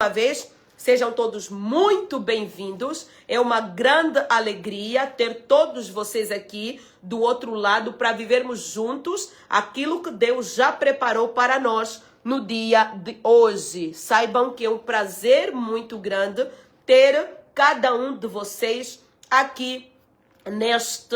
uma vez, sejam todos muito bem-vindos. É uma grande alegria ter todos vocês aqui do outro lado para vivermos juntos aquilo que Deus já preparou para nós no dia de hoje. Saibam que é um prazer muito grande ter cada um de vocês aqui neste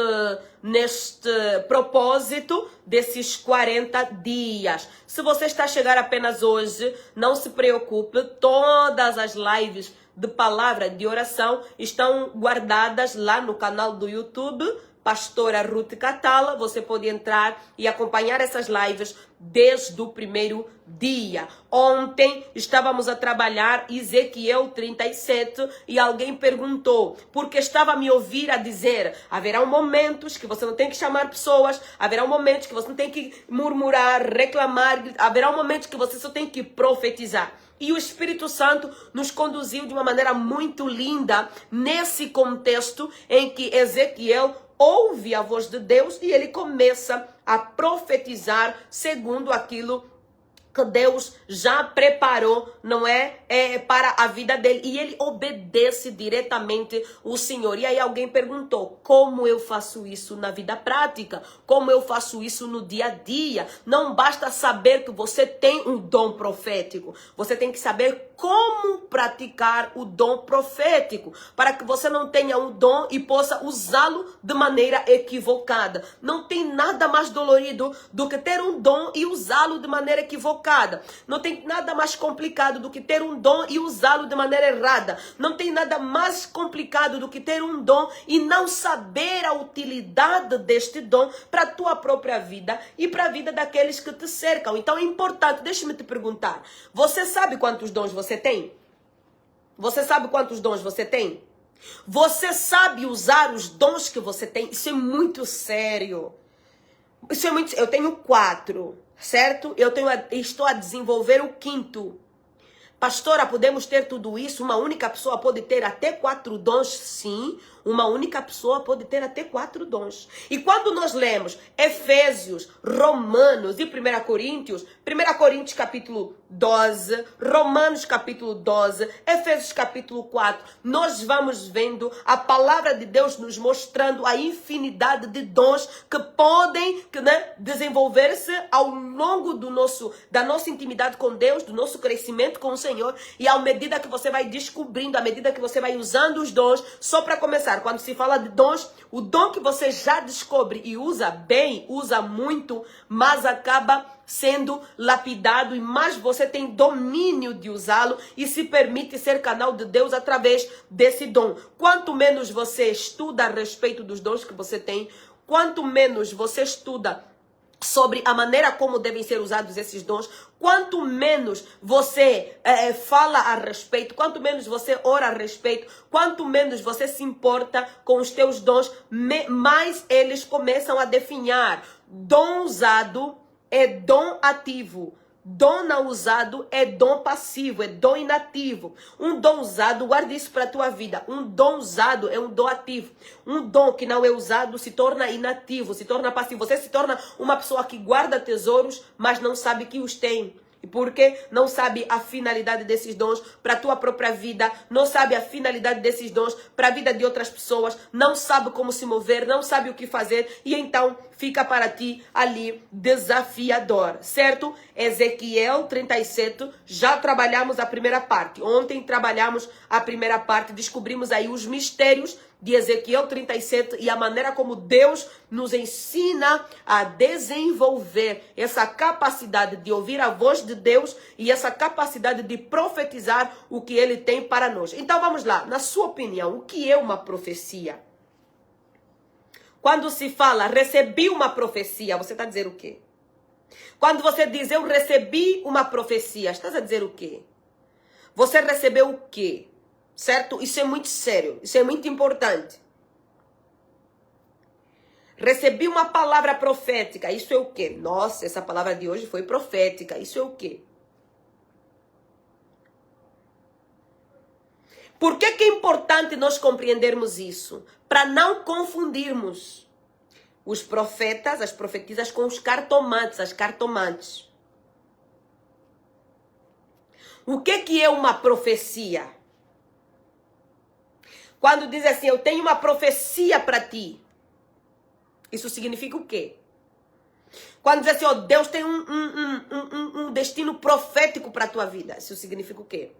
propósito desses 40 dias. Se você está a chegar apenas hoje, não se preocupe, todas as lives de palavra de oração estão guardadas lá no canal do YouTube, Pastora Ruth Catala. Você pode entrar e acompanhar essas lives desde o primeiro dia. Ontem estávamos a trabalhar Ezequiel 37 e alguém perguntou, porque estava a me ouvir a dizer, haverá momentos que você não tem que chamar pessoas, haverá momentos que você não tem que murmurar, reclamar, haverá momentos que você só tem que profetizar. E o Espírito Santo nos conduziu de uma maneira muito linda nesse contexto em que Ezequiel ouve a voz de Deus e ele começa a profetizar segundo aquilo que Deus já preparou, não é? Para a vida dele. E ele obedece diretamente o Senhor. E aí alguém perguntou, como eu faço isso na vida prática? Como eu faço isso no dia a dia? Não basta saber que você tem um dom profético. Você tem que saber como praticar o dom profético, para que você não tenha um dom e possa usá-lo de maneira equivocada. Não tem nada mais dolorido do que ter um dom e usá-lo de maneira equivocada. Não tem nada mais complicado do que ter um dom e usá-lo de maneira errada. Não tem nada mais complicado do que ter um dom e não saber a utilidade deste dom para a tua própria vida e para a vida daqueles que te cercam. Então é importante, deixa-me te perguntar, você sabe quantos dons você tem? Você sabe quantos dons você tem? Você sabe usar os dons que você tem? Isso é muito sério. Isso é muito. Eu tenho 4, certo? Estou a desenvolver o 5º. Pastora, podemos ter tudo isso? Uma única pessoa pode ter até 4 dons? Sim, uma única pessoa pode ter até 4 dons. E quando nós lemos Efésios, Romanos e 1 Coríntios capítulo 12, Romanos capítulo 12, Efésios capítulo 4, nós vamos vendo a palavra de Deus nos mostrando a infinidade de dons que podem desenvolver-se ao longo da nossa intimidade com Deus, do nosso crescimento com o Senhor. E à medida que você vai descobrindo, à medida que você vai usando os dons, só para começar, quando se fala de dons, o dom que você já descobre e usa bem, usa muito, mas acaba sendo lapidado e mais você tem domínio de usá-lo e se permite ser canal de Deus através desse dom. Quanto menos você estuda a respeito dos dons que você tem, quanto menos você estuda sobre a maneira como devem ser usados esses dons, quanto menos você fala a respeito, quanto menos você ora a respeito, quanto menos você se importa com os teus dons, mais eles começam a definhar. Dom usado é dom ativo. Dom não usado é dom passivo, é dom inativo. Um dom usado, guarde isso para a tua vida. Um dom usado é um dom ativo. Um dom que não é usado se torna inativo, se torna passivo. Você se torna uma pessoa que guarda tesouros, mas não sabe que os tem. E porque não sabe a finalidade desses dons para a tua própria vida, não sabe a finalidade desses dons para a vida de outras pessoas, não sabe como se mover, não sabe o que fazer e então fica para ti ali desafiador, certo? Ezequiel 37, já trabalhamos a primeira parte. Ontem trabalhamos a primeira parte, descobrimos aí os mistérios de Ezequiel 37 e a maneira como Deus nos ensina a desenvolver essa capacidade de ouvir a voz de Deus e essa capacidade de profetizar o que Ele tem para nós. Então vamos lá, na sua opinião, o que é uma profecia? Quando se fala, recebi uma profecia, você está a dizer o quê? Quando você diz, eu recebi uma profecia, estás a dizer o quê? Você recebeu o quê? Certo? Isso é muito sério, isso é muito importante. Recebi uma palavra profética, isso é o quê? Nossa, essa palavra de hoje foi profética, isso é o quê? Por que é importante nós compreendermos isso? Para não confundirmos os profetas, as profetisas com os cartomantes, as cartomantes. O que é uma profecia? Quando diz assim, eu tenho uma profecia para ti, isso significa o quê? Quando diz assim, oh, Deus tem um destino profético para a tua vida, isso significa o quê?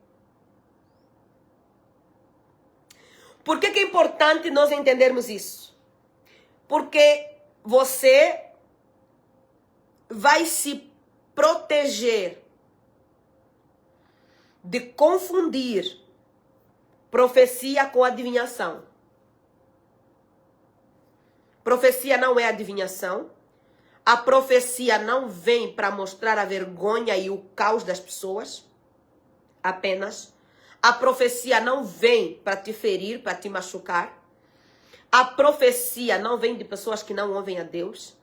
Por que é importante nós entendermos isso? Porque você vai se proteger de confundir profecia com adivinhação. Profecia não é adivinhação. A profecia não vem para mostrar a vergonha e o caos das pessoas. Apenas. A profecia não vem para te ferir, para te machucar. A profecia não vem de pessoas que não ouvem a Deus.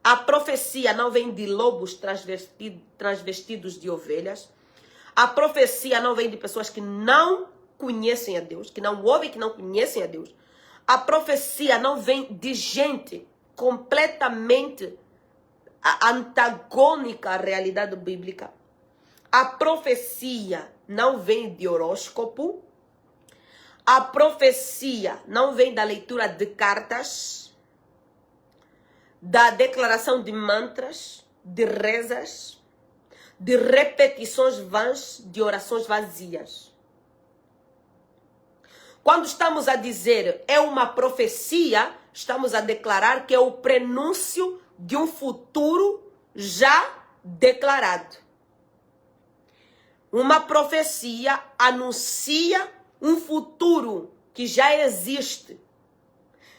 A profecia não vem de lobos transvestidos de ovelhas. A profecia não vem de pessoas que não conhecem a Deus, que não ouvem, que não conhecem a Deus. A profecia não vem de gente completamente antagônica à realidade bíblica. A profecia não vem de horóscopo. A profecia não vem da leitura de cartas, da declaração de mantras, de rezas, de repetições vãs, de orações vazias. Quando estamos a dizer é uma profecia, estamos a declarar que é o prenúncio de um futuro já declarado. Uma profecia anuncia um futuro que já existe,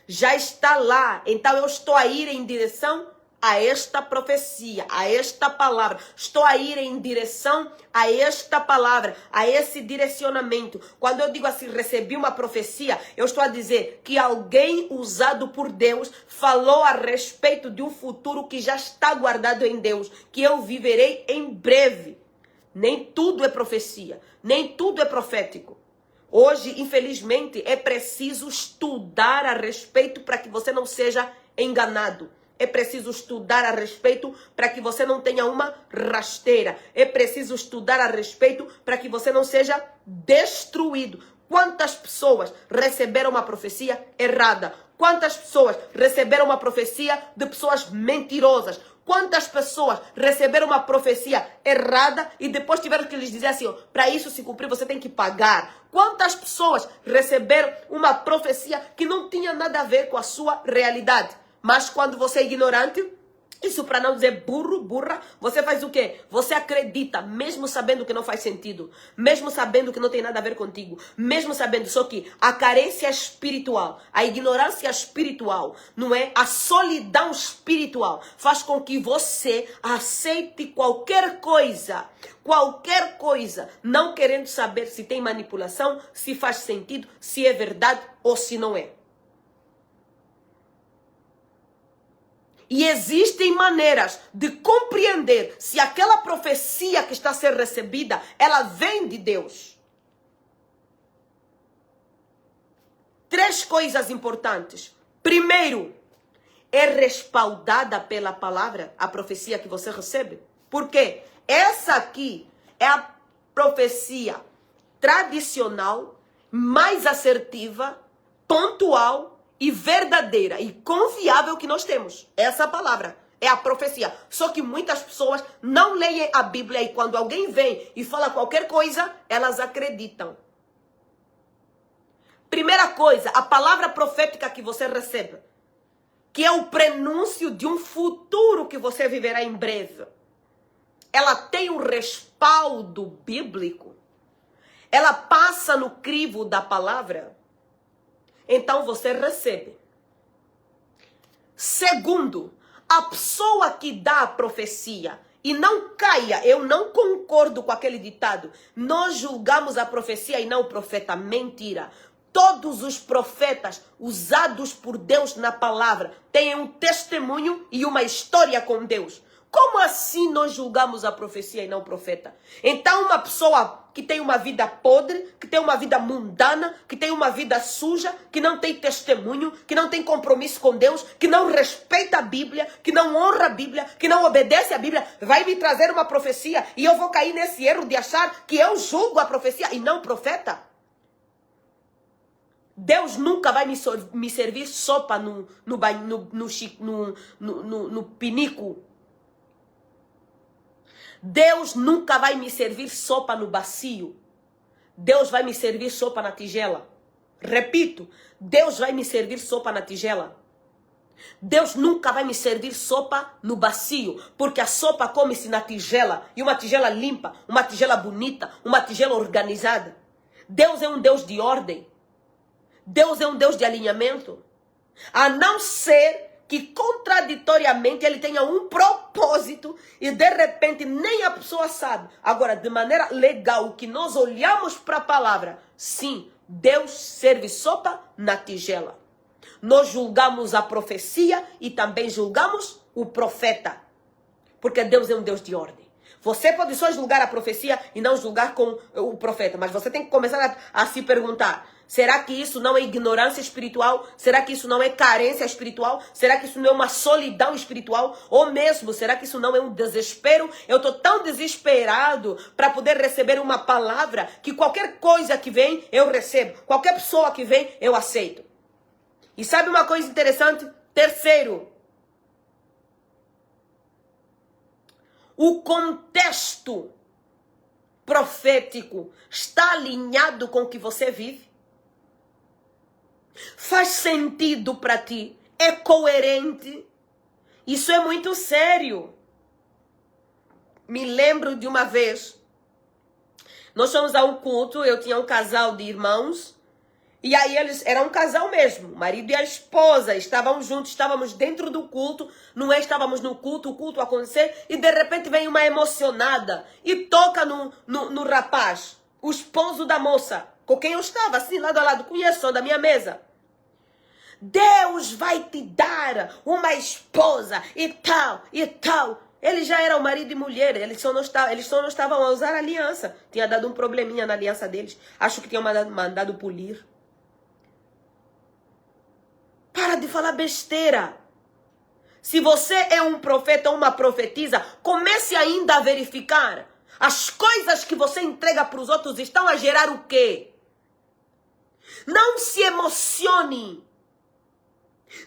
já está lá. Então eu estou a ir em direção a esta profecia, a esta palavra. Estou a ir em direção a esta palavra, a esse direcionamento. Quando eu digo assim, recebi uma profecia, eu estou a dizer que alguém usado por Deus falou a respeito de um futuro que já está guardado em Deus, que eu viverei em breve. Nem tudo é profecia, nem tudo é profético. Hoje, infelizmente, é preciso estudar a respeito para que você não seja enganado. É preciso estudar a respeito para que você não tenha uma rasteira. É preciso estudar a respeito para que você não seja destruído. Quantas pessoas receberam uma profecia errada? Quantas pessoas receberam uma profecia de pessoas mentirosas? Quantas pessoas receberam uma profecia errada e depois tiveram que lhes dizer assim, ó, para isso se cumprir você tem que pagar? Quantas pessoas receberam uma profecia que não tinha nada a ver com a sua realidade? Mas quando você é ignorante, isso para não dizer burro, burra, você faz o quê? Você acredita, mesmo sabendo que não faz sentido, mesmo sabendo que não tem nada a ver contigo, mesmo sabendo, só que a carência espiritual, a ignorância espiritual, não é? A solidão espiritual faz com que você aceite qualquer coisa, não querendo saber se tem manipulação, se faz sentido, se é verdade ou se não é. E existem maneiras de compreender se aquela profecia que está a ser recebida, ela vem de Deus. 3 coisas importantes. Primeiro, é respaldada pela palavra a profecia que você recebe. Por quê? Essa aqui é a profecia tradicional, mais assertiva, pontual, e verdadeira e confiável que nós temos. Essa palavra é a profecia. Só que muitas pessoas não leem a Bíblia e quando alguém vem e fala qualquer coisa, elas acreditam. Primeira coisa, a palavra profética que você recebe, que é o prenúncio de um futuro que você viverá em breve. Ela tem um respaldo bíblico. Ela passa no crivo da palavra. Então você recebe. Segundo, a pessoa que dá a profecia, e não caia, eu não concordo com aquele ditado, nós julgamos a profecia e não o profeta. Mentira. Todos os profetas usados por Deus na palavra têm um testemunho e uma história com Deus. Como assim nós julgamos a profecia e não o profeta? Então uma pessoa que tem uma vida podre, que tem uma vida mundana, que tem uma vida suja, que não tem testemunho, que não tem compromisso com Deus, que não respeita a Bíblia, que não honra a Bíblia, que não obedece a Bíblia, vai me trazer uma profecia e eu vou cair nesse erro de achar que eu julgo a profecia e não o profeta? Deus nunca vai me servir sopa no pinico. Deus nunca vai me servir sopa no bacio. Deus vai me servir sopa na tigela. Repito, Deus vai me servir sopa na tigela. Deus nunca vai me servir sopa no bacio, porque a sopa come-se na tigela, e uma tigela limpa, uma tigela bonita, uma tigela organizada. Deus é um Deus de ordem. Deus é um Deus de alinhamento. A não ser que contraditoriamente ele tenha um propósito e de repente nem a pessoa sabe. Agora, de maneira legal, o que nós olhamos para a palavra, sim, Deus serve sopa na tigela. Nós julgamos a profecia e também julgamos o profeta, porque Deus é um Deus de ordem. Você pode só julgar a profecia e não julgar com o profeta, mas você tem que começar a se perguntar: será que isso não é ignorância espiritual? Será que isso não é carência espiritual? Será que isso não é uma solidão espiritual? Ou mesmo, será que isso não é um desespero? Eu estou tão desesperado para poder receber uma palavra que qualquer coisa que vem, eu recebo. Qualquer pessoa que vem, eu aceito. E sabe uma coisa interessante? Terceiro, o contexto profético está alinhado com o que você vive? Faz sentido para ti? É coerente? Isso é muito sério. Me lembro de uma vez, nós fomos a um culto, eu tinha um casal de irmãos, e aí eles eram um casal mesmo, o marido e a esposa estavam juntos, estávamos dentro do culto, não é? Estávamos no culto, o culto acontecer, e de repente vem uma emocionada e toca no rapaz, o esposo da moça, com quem eu estava, assim, lado a lado, conheço, da minha mesa. Deus vai te dar uma esposa e tal, e tal. Eles já eram marido e mulher, eles só não estavam a usar aliança. Tinha dado um probleminha na aliança deles. Acho que tinham mandado polir. Para de falar besteira. Se você é um profeta ou uma profetisa, comece ainda a verificar. As coisas que você entrega para os outros estão a gerar o quê? Não se emocione.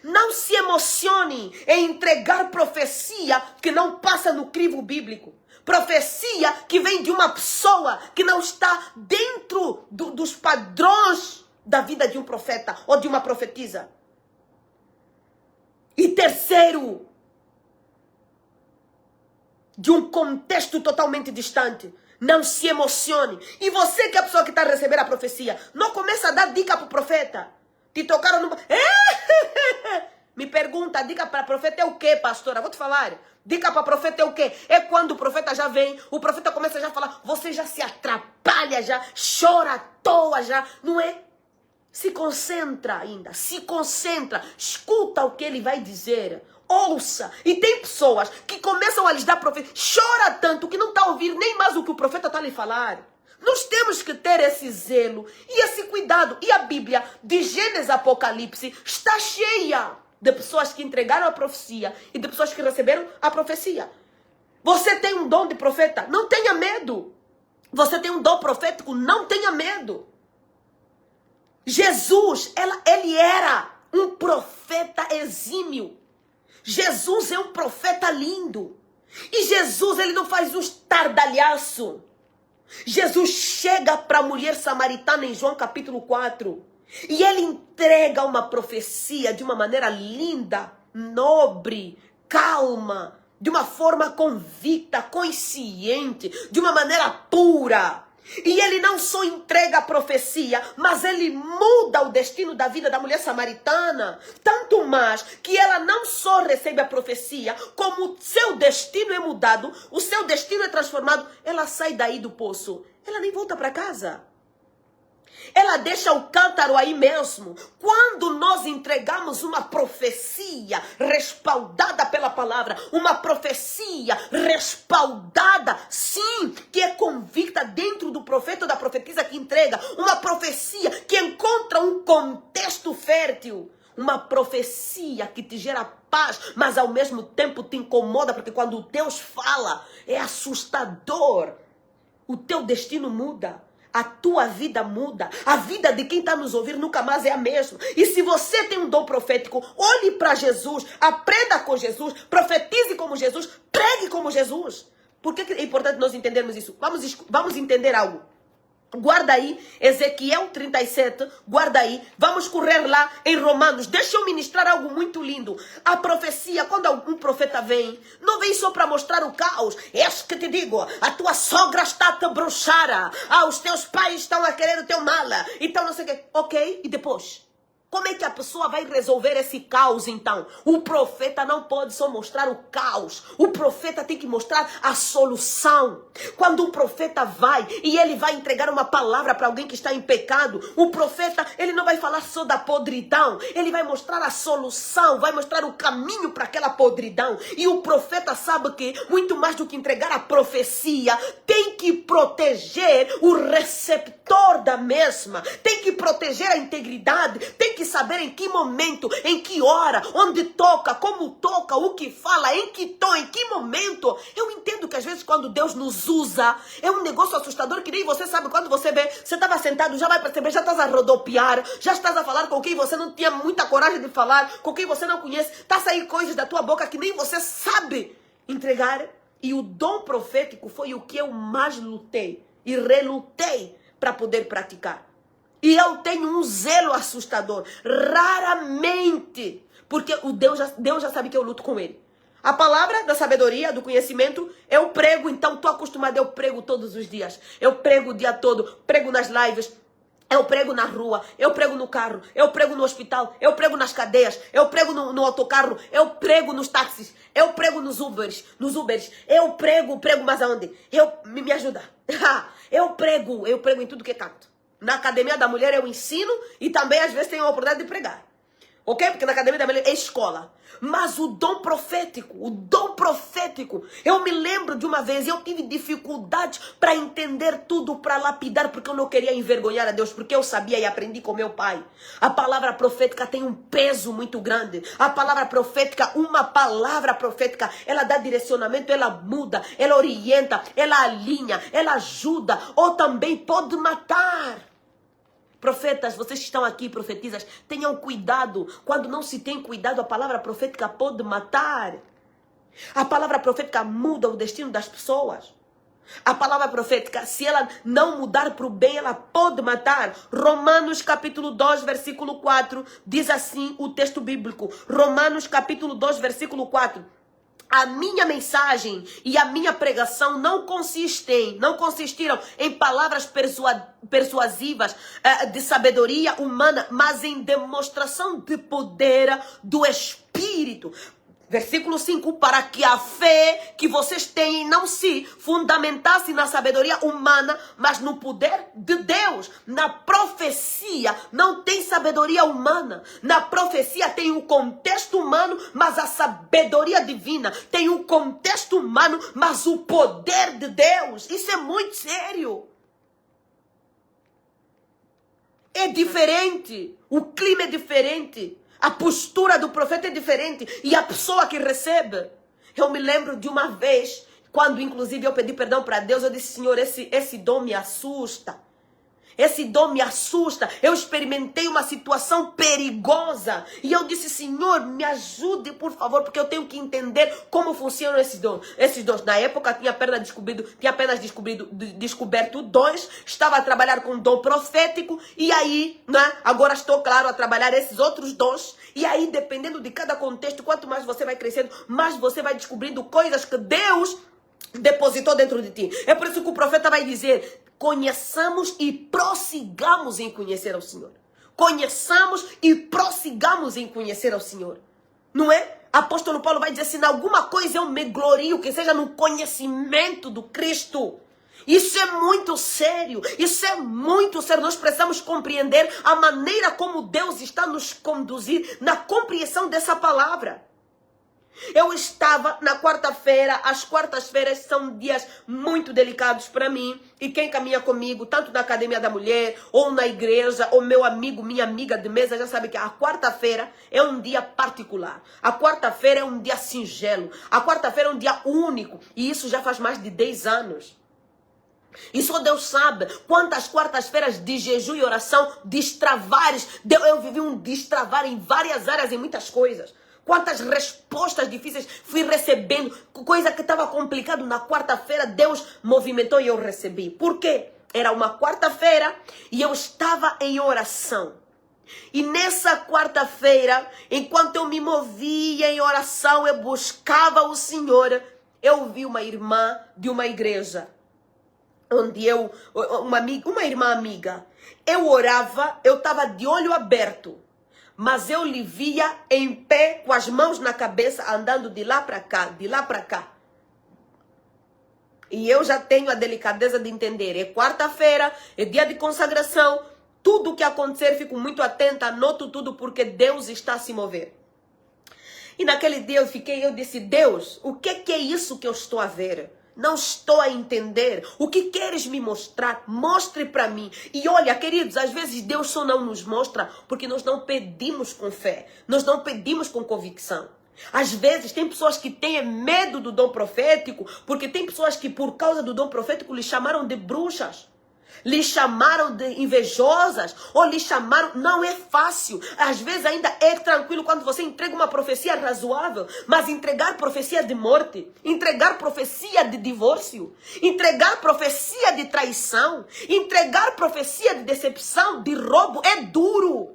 Não se emocione em entregar profecia que não passa no crivo bíblico. Profecia que vem de uma pessoa que não está dentro dos padrões da vida de um profeta ou de uma profetisa. E terceiro, de um contexto totalmente distante. Não se emocione. E você que é a pessoa que está a receber a profecia, não começa a dar dica para o profeta. Te tocaram no... Me pergunta, dica para profeta é o quê, pastora? Vou te falar. Dica para profeta é o quê? É quando o profeta já vem, o profeta começa já a falar, você já se atrapalha, já chora à toa, já, não é? Se concentra ainda, se concentra, escuta o que ele vai dizer, ouça. E tem pessoas que começam a lhes dar profecia, chora tanto que não está a ouvir nem mais o que o profeta está a lhe falar. Nós temos que ter esse zelo e esse cuidado. E a Bíblia, de Gênesis a Apocalipse, está cheia de pessoas que entregaram a profecia e de pessoas que receberam a profecia. Você tem um dom de profeta, não tenha medo. Você tem um dom profético, não tenha medo. Jesus, ele era um profeta exímio. Jesus é um profeta lindo. E Jesus, ele não faz um estardalhaço. Jesus chega para a mulher samaritana em João capítulo 4. E ele entrega uma profecia de uma maneira linda, nobre, calma, de uma forma convicta, consciente, de uma maneira pura. E ele não só entrega a profecia, mas ele muda o destino da vida da mulher samaritana. Tanto mais que ela não só recebe a profecia, como o seu destino é mudado, o seu destino é transformado. Ela sai daí do poço, ela nem volta para casa. Ela deixa o cântaro aí mesmo. Quando nós entregamos uma profecia respaldada pela palavra, uma profecia respaldada, sim, que é convicta dentro do profeta ou da profetisa que entrega, uma profecia que encontra um contexto fértil, uma profecia que te gera paz, mas ao mesmo tempo te incomoda, porque quando Deus fala, é assustador. O teu destino muda. A tua vida muda. A vida de quem está nos ouvindo nunca mais é a mesma. E se você tem um dom profético, olhe para Jesus, aprenda com Jesus, profetize como Jesus, pregue como Jesus. Por que é importante nós entendermos isso? Vamos entender algo. Guarda aí, Ezequiel 37, guarda aí, vamos correr lá em Romanos. Deixa eu ministrar algo muito lindo. A profecia, quando um profeta vem, não vem só para mostrar o caos. É isso que te digo, a tua sogra está a te bruxar, os teus pais estão a querer o teu mal, então não sei o que. Ok, e depois? Como é que a pessoa vai resolver esse caos então? O profeta não pode só mostrar o caos. O profeta tem que mostrar a solução. Quando o profeta vai e ele vai entregar uma palavra para alguém que está em pecado, o profeta, ele não vai falar só da podridão. Ele vai mostrar a solução, vai mostrar o caminho para aquela podridão. E o profeta sabe que, muito mais do que entregar a profecia, tem que proteger o receptor da mesma. Tem que proteger a integridade. Tem que saber em que momento, em que hora, onde toca, como toca, o que fala, em que tom, em que momento. Eu entendo que às vezes quando Deus nos usa, é um negócio assustador que nem você sabe. Quando você vê, você estava sentado, já vai perceber, já estás a rodopiar, já estás a falar com quem você não tinha muita coragem de falar, com quem você não conhece, está a sair coisas da tua boca que nem você sabe entregar. E o dom profético foi o que eu mais lutei e relutei para poder praticar. E eu tenho um zelo assustador. Raramente. Porque Deus já sabe que eu luto com ele. A palavra da sabedoria, do conhecimento, eu prego. Então, estou acostumada, eu prego todos os dias. Eu prego o dia todo. Prego nas lives. Eu prego na rua. Eu prego no carro. Eu prego no hospital. Eu prego nas cadeias. Eu prego no autocarro. Eu prego nos táxis. Eu prego nos Ubers. Eu prego mais aonde? Me ajuda. Eu prego em tudo que é canto. Na academia da mulher eu ensino e também às vezes tenho a oportunidade de pregar. Ok? Porque na academia da mulher é escola. Mas o dom profético, eu me lembro de uma vez, eu tive dificuldade para entender tudo, para lapidar, porque eu não queria envergonhar a Deus, porque eu sabia e aprendi com meu pai. A palavra profética tem um peso muito grande. A palavra profética, uma palavra profética, ela dá direcionamento, ela muda, ela orienta, ela alinha, ela ajuda, ou também pode matar. Profetas, vocês que estão aqui, profetizas, tenham cuidado. Quando não se tem cuidado, a palavra profética pode matar. A palavra profética muda o destino das pessoas. A palavra profética, se ela não mudar para o bem, ela pode matar. Romanos capítulo 2, versículo 4, diz assim o texto bíblico. Romanos capítulo 2, versículo 4. A minha mensagem e a minha pregação não consistiram em palavras persuasivas de sabedoria humana, mas em demonstração de poder do Espírito. Versículo 5, para que a fé que vocês têm não se fundamentasse na sabedoria humana, mas no poder de Deus. Na profecia não tem sabedoria humana. Na profecia tem um contexto humano, mas a sabedoria divina. Tem um contexto humano, mas o poder de Deus. Isso é muito sério. É diferente. O clima é diferente. A postura do profeta é diferente. E a pessoa que recebe. Eu me lembro de uma vez, quando inclusive eu pedi perdão para Deus, eu disse, Senhor, esse dom me assusta. Esse dom me assusta. Eu experimentei uma situação perigosa. E eu disse, Senhor, me ajude, por favor, porque eu tenho que entender como funcionam esses dons. Na época, tinha apenas descoberto 2. Estava a trabalhar com dom profético. E aí, né, agora estou, claro, a trabalhar esses outros dons. E aí, dependendo de cada contexto, quanto mais você vai crescendo, mais você vai descobrindo coisas que Deus depositou dentro de ti. É por isso que o profeta vai dizer, conheçamos e prossigamos em conhecer ao Senhor. Conheçamos e prossigamos em conhecer ao Senhor. Não é? Apóstolo Paulo vai dizer, se em alguma coisa eu me glorio, que seja no conhecimento do Cristo. Isso é muito sério, isso é muito sério. Nós precisamos compreender a maneira como Deus está nos conduzir na compreensão dessa palavra. Eu estava na quarta-feira, as quartas-feiras são dias muito delicados para mim. E quem caminha comigo, tanto na Academia da Mulher, ou na igreja, ou meu amigo, minha amiga de mesa, já sabe que a quarta-feira é um dia particular. A quarta-feira é um dia singelo. A quarta-feira é um dia único. E isso já faz mais de 10 anos. E só Deus sabe quantas quartas-feiras de jejum e oração, destravares. Eu vivi um destravar em várias áreas, em muitas coisas. Quantas respostas difíceis fui recebendo. Coisa que estava complicado na quarta-feira, Deus movimentou e eu recebi. Por quê? Era uma quarta-feira e eu estava em oração. E nessa quarta-feira, enquanto eu me movia em oração, eu buscava o Senhor, eu vi uma irmã de uma igreja. Onde uma irmã amiga, eu orava, eu estava de olho aberto, mas eu lhe via em pé, com as mãos na cabeça, andando de lá para cá, de lá para cá. E eu já tenho a delicadeza de entender, é quarta-feira, é dia de consagração, tudo o que acontecer, fico muito atenta, anoto tudo, porque Deus está a se mover. E naquele dia eu disse, Deus, o que é isso que eu estou a ver? Não estou a entender. O que queres me mostrar? Mostre para mim. E olha, queridos, às vezes Deus só não nos mostra porque nós não pedimos com fé. Nós não pedimos com convicção. Às vezes tem pessoas que têm medo do dom profético porque tem pessoas que por causa do dom profético lhe chamaram de bruxas. Lhe chamaram de invejosas, ou lhe chamaram... Não é fácil. Às vezes ainda é tranquilo quando você entrega uma profecia razoável, mas entregar profecia de morte, entregar profecia de divórcio, entregar profecia de traição, entregar profecia de decepção, de roubo, é duro.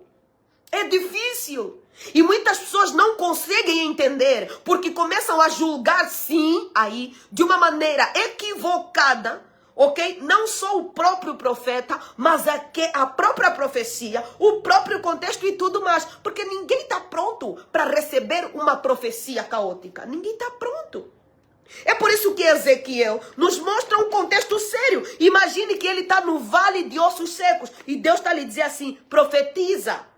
É difícil. E muitas pessoas não conseguem entender, porque começam a julgar, sim, aí, de uma maneira equivocada, ok? Não só o próprio profeta, mas a própria profecia, o próprio contexto e tudo mais. Porque ninguém está pronto para receber uma profecia caótica. Ninguém está pronto. É por isso que Ezequiel nos mostra um contexto sério. Imagine que ele está no vale de ossos secos e Deus está a lhe dizer assim, profetiza.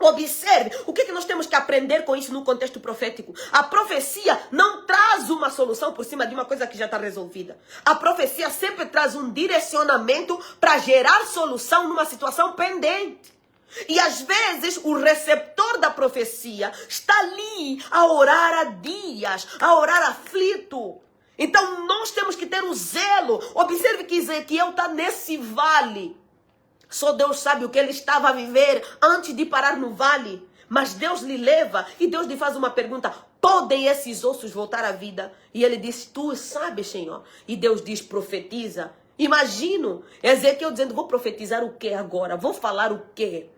Observe, o que nós temos que aprender com isso no contexto profético? A profecia não traz uma solução por cima de uma coisa que já está resolvida. A profecia sempre traz um direcionamento para gerar solução numa situação pendente. E às vezes o receptor da profecia está ali a orar há dias, a orar aflito. Então nós temos que ter o zelo. Observe que Ezequiel está nesse vale. Só Deus sabe o que ele estava a viver antes de parar no vale. Mas Deus lhe leva e Deus lhe faz uma pergunta. Podem esses ossos voltar à vida? E ele diz, tu sabes, Senhor. E Deus diz, profetiza. Imagino Ezequiel dizendo, vou profetizar o que agora? Vou falar o quê?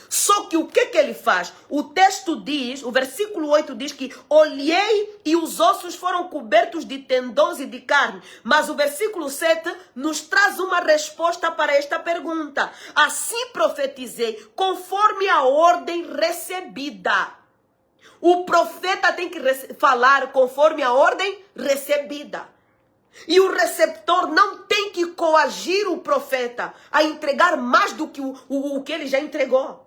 Só que o que ele faz? O texto diz, o versículo 8 diz que olhei e os ossos foram cobertos de tendões e de carne. Mas o versículo 7 nos traz uma resposta para esta pergunta. Assim profetizei, conforme a ordem recebida. O profeta tem que falar conforme a ordem recebida. E o receptor não tem que coagir o profeta a entregar mais do que o que ele já entregou.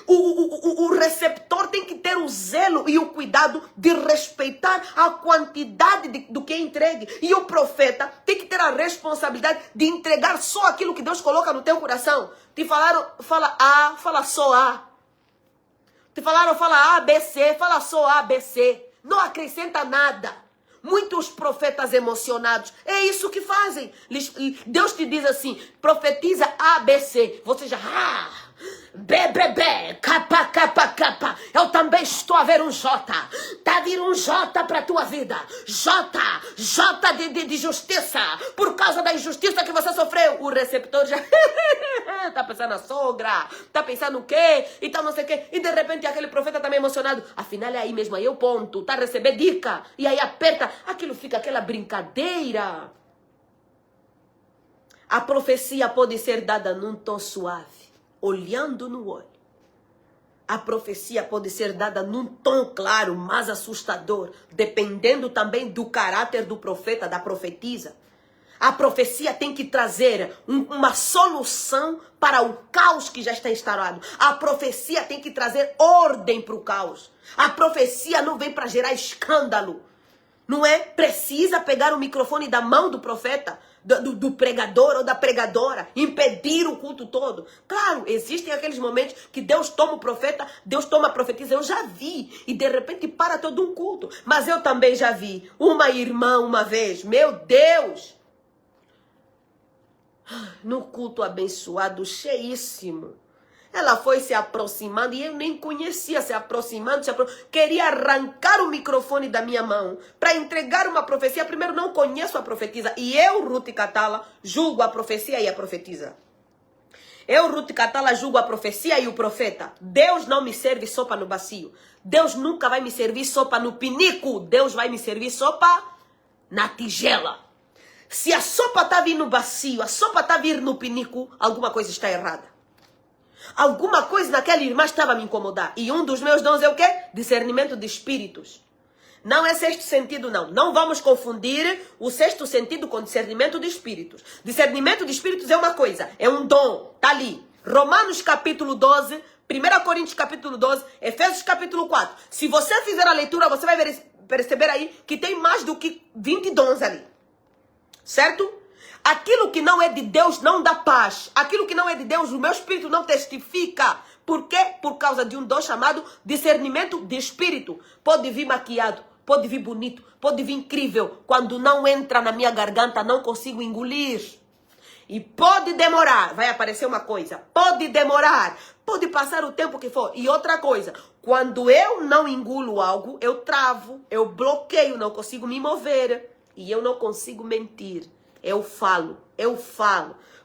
O receptor tem que ter o zelo e o cuidado de respeitar a quantidade do que é entregue. E o profeta tem que ter a responsabilidade de entregar só aquilo que Deus coloca no teu coração. Te falaram, fala A, fala só A. Te falaram, fala A, B, C, fala só A, B, C. Não acrescenta nada. Muitos profetas emocionados, é isso que fazem. Deus te diz assim, profetiza A, B, C. Você já, B, B, B, K, K, K. Eu também estou a ver um J. Tá vindo um J para a tua vida. J de justiça. Por causa da injustiça que você sofreu. O receptor já tá pensando na sogra. Tá pensando o quê? E tal, não sei o quê. E de repente aquele profeta também emocionado. Afinal é aí mesmo, aí eu ponto. Tá a receber dica. E aí aperta. Aquilo fica aquela brincadeira. A profecia pode ser dada num tom suave, olhando no olho. A profecia pode ser dada num tom claro, mais assustador, dependendo também do caráter do profeta, da profetisa. A profecia tem que trazer uma solução para o caos que já está instaurado. A profecia tem que trazer ordem para o caos. A profecia não vem para gerar escândalo. Não é? Precisa pegar o microfone da mão do profeta, do pregador ou da pregadora, impedir o culto todo. Claro, existem aqueles momentos que Deus toma o profeta, Deus toma a profetisa. Eu já vi. E de repente para todo um culto. Mas eu também já vi uma irmã uma vez. Meu Deus! No culto abençoado, cheíssimo. Ela foi se aproximando e eu nem conhecia, se aproximando. Queria arrancar o microfone da minha mão para entregar uma profecia. Primeiro, não conheço a profetisa. E eu, Ruth Catala, julgo a profecia e a profetisa. Eu, Ruth Catala, julgo a profecia e o profeta. Deus não me serve sopa no bacio. Deus nunca vai me servir sopa no pinico. Deus vai me servir sopa na tigela. Se a sopa está vindo no bacio, a sopa está vindo no pinico, alguma coisa está errada. Alguma coisa naquela irmã estava a me incomodar. E um dos meus dons é o quê? Discernimento de espíritos. Não é sexto sentido, não. Não vamos confundir o sexto sentido com discernimento de espíritos. Discernimento de espíritos é uma coisa, é um dom, está ali. Romanos capítulo 12, 1 Coríntios capítulo 12, Efésios capítulo 4. Se você fizer a leitura, você vai perceber aí que tem mais do que 20 dons ali. Certo? Aquilo que não é de Deus não dá paz. Aquilo que não é de Deus, o meu espírito não testifica. Por quê? Por causa de um dom chamado discernimento de espírito. Pode vir maquiado, pode vir bonito, pode vir incrível. Quando não entra na minha garganta, não consigo engolir. E pode demorar, vai aparecer uma coisa. Pode demorar, pode passar o tempo que for. E outra coisa, quando eu não engulo algo, eu travo, eu bloqueio, não consigo me mover. E eu não consigo mentir. Eu falo.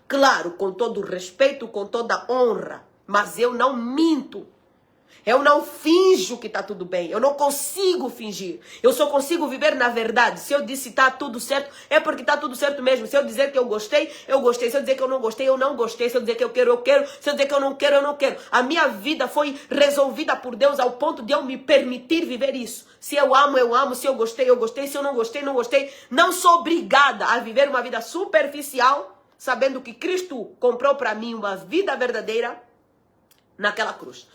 Claro, com todo respeito, com toda honra. Mas eu não minto. Eu não finjo que está tudo bem. Eu não consigo fingir. Eu só consigo viver na verdade. Se eu disse está tudo certo, é porque está tudo certo mesmo. Se eu dizer que eu gostei, eu gostei. Se eu dizer que eu não gostei, eu não gostei. Se eu dizer que eu quero. Se eu dizer que eu não quero, eu não quero. A minha vida foi resolvida por Deus ao ponto de eu me permitir viver isso. Se eu amo, eu amo. Se eu gostei, eu gostei. Se eu não gostei, não gostei. Não sou obrigada a viver uma vida superficial, sabendo que Cristo comprou para mim uma vida verdadeira naquela cruz.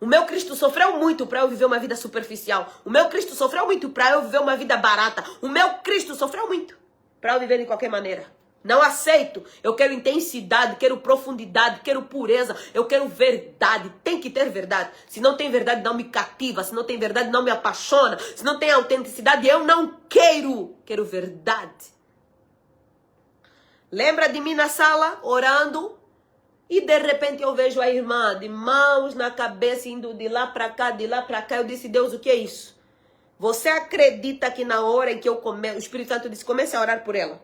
O meu Cristo sofreu muito para eu viver uma vida superficial. O meu Cristo sofreu muito para eu viver uma vida barata. O meu Cristo sofreu muito para eu viver de qualquer maneira. Não aceito. Eu quero intensidade, quero profundidade, quero pureza. Eu quero verdade. Tem que ter verdade. Se não tem verdade, não me cativa. Se não tem verdade, não me apaixona. Se não tem autenticidade, eu não quero. Quero verdade. Lembra de mim na sala, orando? E de repente eu vejo a irmã de mãos na cabeça, indo de lá para cá, de lá para cá. Eu disse, Deus, o que é isso? Você acredita que na hora em que o Espírito Santo disse, comece a orar por ela.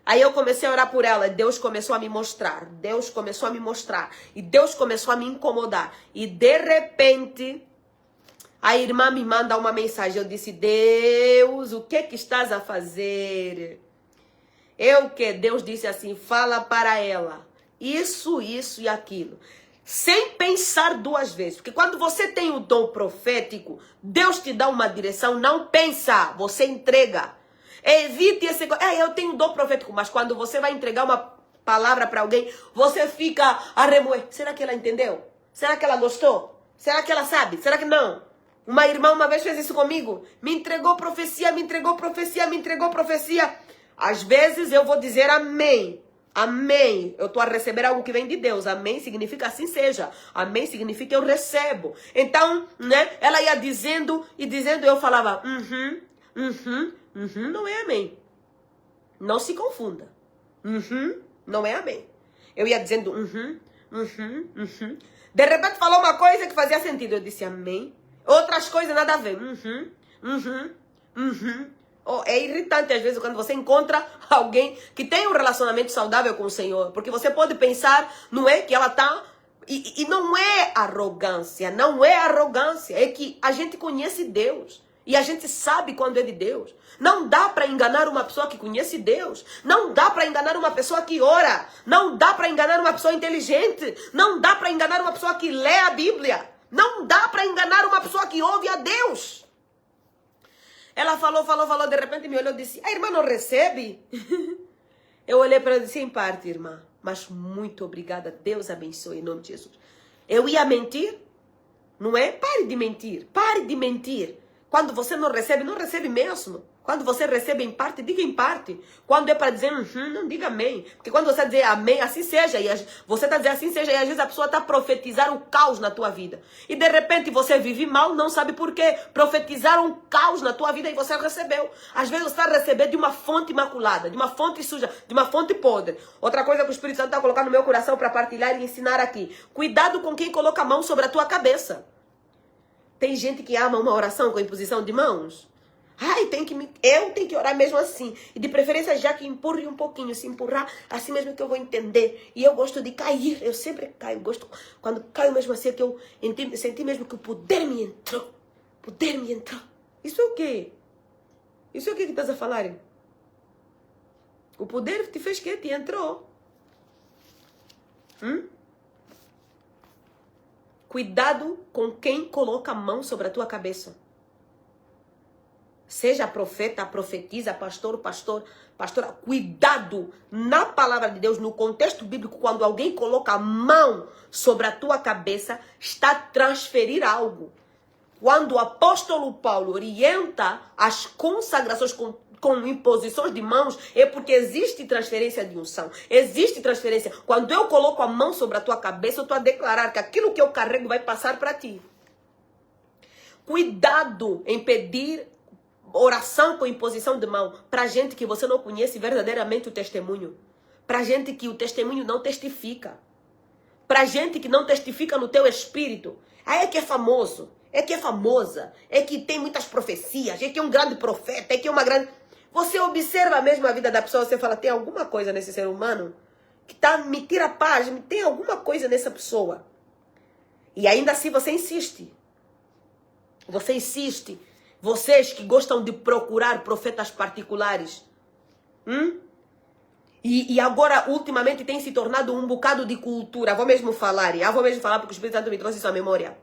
Aí eu comecei a orar por ela, Deus começou a me mostrar. Deus começou a me mostrar. E Deus começou a me incomodar. E de repente, a irmã me manda uma mensagem. Eu disse, Deus, o que estás a fazer? Deus disse assim, fala para ela. Isso e aquilo. Sem pensar duas vezes. Porque quando você tem o dom profético, Deus te dá uma direção, não pensa, você entrega. Evite esse... eu tenho dom profético, mas quando você vai entregar uma palavra para alguém, você fica a remoer. Será que ela entendeu? Será que ela gostou? Será que ela sabe? Será que não? Uma irmã uma vez fez isso comigo. Me entregou profecia, me entregou profecia, me entregou profecia. Às vezes eu vou dizer amém. Amém. Eu estou a receber algo que vem de Deus. Amém significa assim seja. Amém significa eu recebo. Então, né? Ela ia dizendo e dizendo, eu falava, não é amém. Não se confunda. Não é amém. Eu ia dizendo, De repente falou uma coisa que fazia sentido. Eu disse amém. Outras coisas nada a ver. Oh, é irritante às vezes quando você encontra alguém que tem um relacionamento saudável com o Senhor. Porque você pode pensar, não é que ela está... E não é arrogância, não é arrogância. É que a gente conhece Deus. E a gente sabe quando é de Deus. Não dá para enganar uma pessoa que conhece Deus. Não dá para enganar uma pessoa que ora. Não dá para enganar uma pessoa inteligente. Não dá para enganar uma pessoa que lê a Bíblia. Não dá para enganar uma pessoa que ouve a Deus. Ela falou, de repente me olhou e disse, a irmã não recebe? Eu olhei para ela e disse, em parte, irmã, mas muito obrigada, Deus abençoe, em nome de Jesus. Eu ia mentir? Não é? Pare de mentir, pare de mentir. Quando você não recebe, não recebe mesmo. Quando você recebe em parte, diga em parte. Quando é para dizer não diga amém. Porque quando você dizer amém, assim seja. E você está dizendo assim seja. E às vezes a pessoa está profetizando o caos na tua vida. E de repente você vive mal, não sabe por quê. Profetizaram um caos na tua vida e você recebeu. Às vezes você está recebendo de uma fonte imaculada, de uma fonte suja, de uma fonte podre. Outra coisa que o Espírito Santo está colocando no meu coração para partilhar e ensinar aqui. Cuidado com quem coloca a mão sobre a tua cabeça. Tem gente que ama uma oração com imposição de mãos. Ai, eu tenho que orar mesmo assim. E de preferência já que empurre um pouquinho. Se empurrar, assim mesmo que eu vou entender. E eu gosto de cair. Eu sempre caio. Gosto, quando caio mesmo assim, que eu senti mesmo que o poder me entrou. O poder me entrou. Isso é o quê? Isso é o que estás a falar? O poder te fez quê? Te entrou. Cuidado com quem coloca a mão sobre a tua cabeça. Seja profeta, profetiza, pastor, pastora. Cuidado na palavra de Deus, no contexto bíblico, quando alguém coloca a mão sobre a tua cabeça, está a transferir algo. Quando o apóstolo Paulo orienta as consagrações com imposições de mãos, é porque existe transferência de unção. Existe transferência. Quando eu coloco a mão sobre a tua cabeça, eu estou a declarar que aquilo que eu carrego vai passar para ti. Cuidado em pedir oração com imposição de mão para gente que você não conhece verdadeiramente o testemunho. Para gente que o testemunho não testifica. Para gente que não testifica no teu espírito. Aí é que é famoso. É que é famosa. É que tem muitas profecias. É que é um grande profeta. É que é uma grande... Você observa mesmo a vida da pessoa. Você fala, tem alguma coisa nesse ser humano que me tira a paz. Tem alguma coisa nessa pessoa. E ainda assim você insiste. Você insiste. Vocês que gostam de procurar profetas particulares. E agora, ultimamente, tem se tornado um bocado de cultura. Vou mesmo falar porque o Espírito Santo me trouxe isso à memória.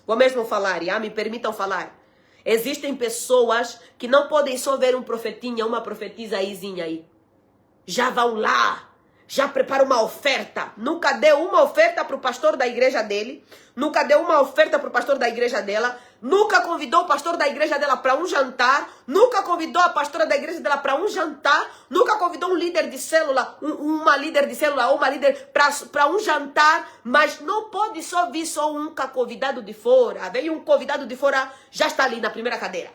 Vou mesmo falar, me permitam falar. Existem pessoas que não podem só ver um profetinha, uma profetisa aí. Já vão lá. Já prepara uma oferta. Nunca deu uma oferta para o pastor da igreja dele. Nunca deu uma oferta para o pastor da igreja dela. Nunca convidou o pastor da igreja dela para um jantar. Nunca convidou a pastora da igreja dela para um jantar. Nunca convidou um líder de célula, uma líder de célula ou uma líder para um jantar. Mas não pode só vir só um convidado de fora. Veio um convidado de fora, já está ali na primeira cadeira.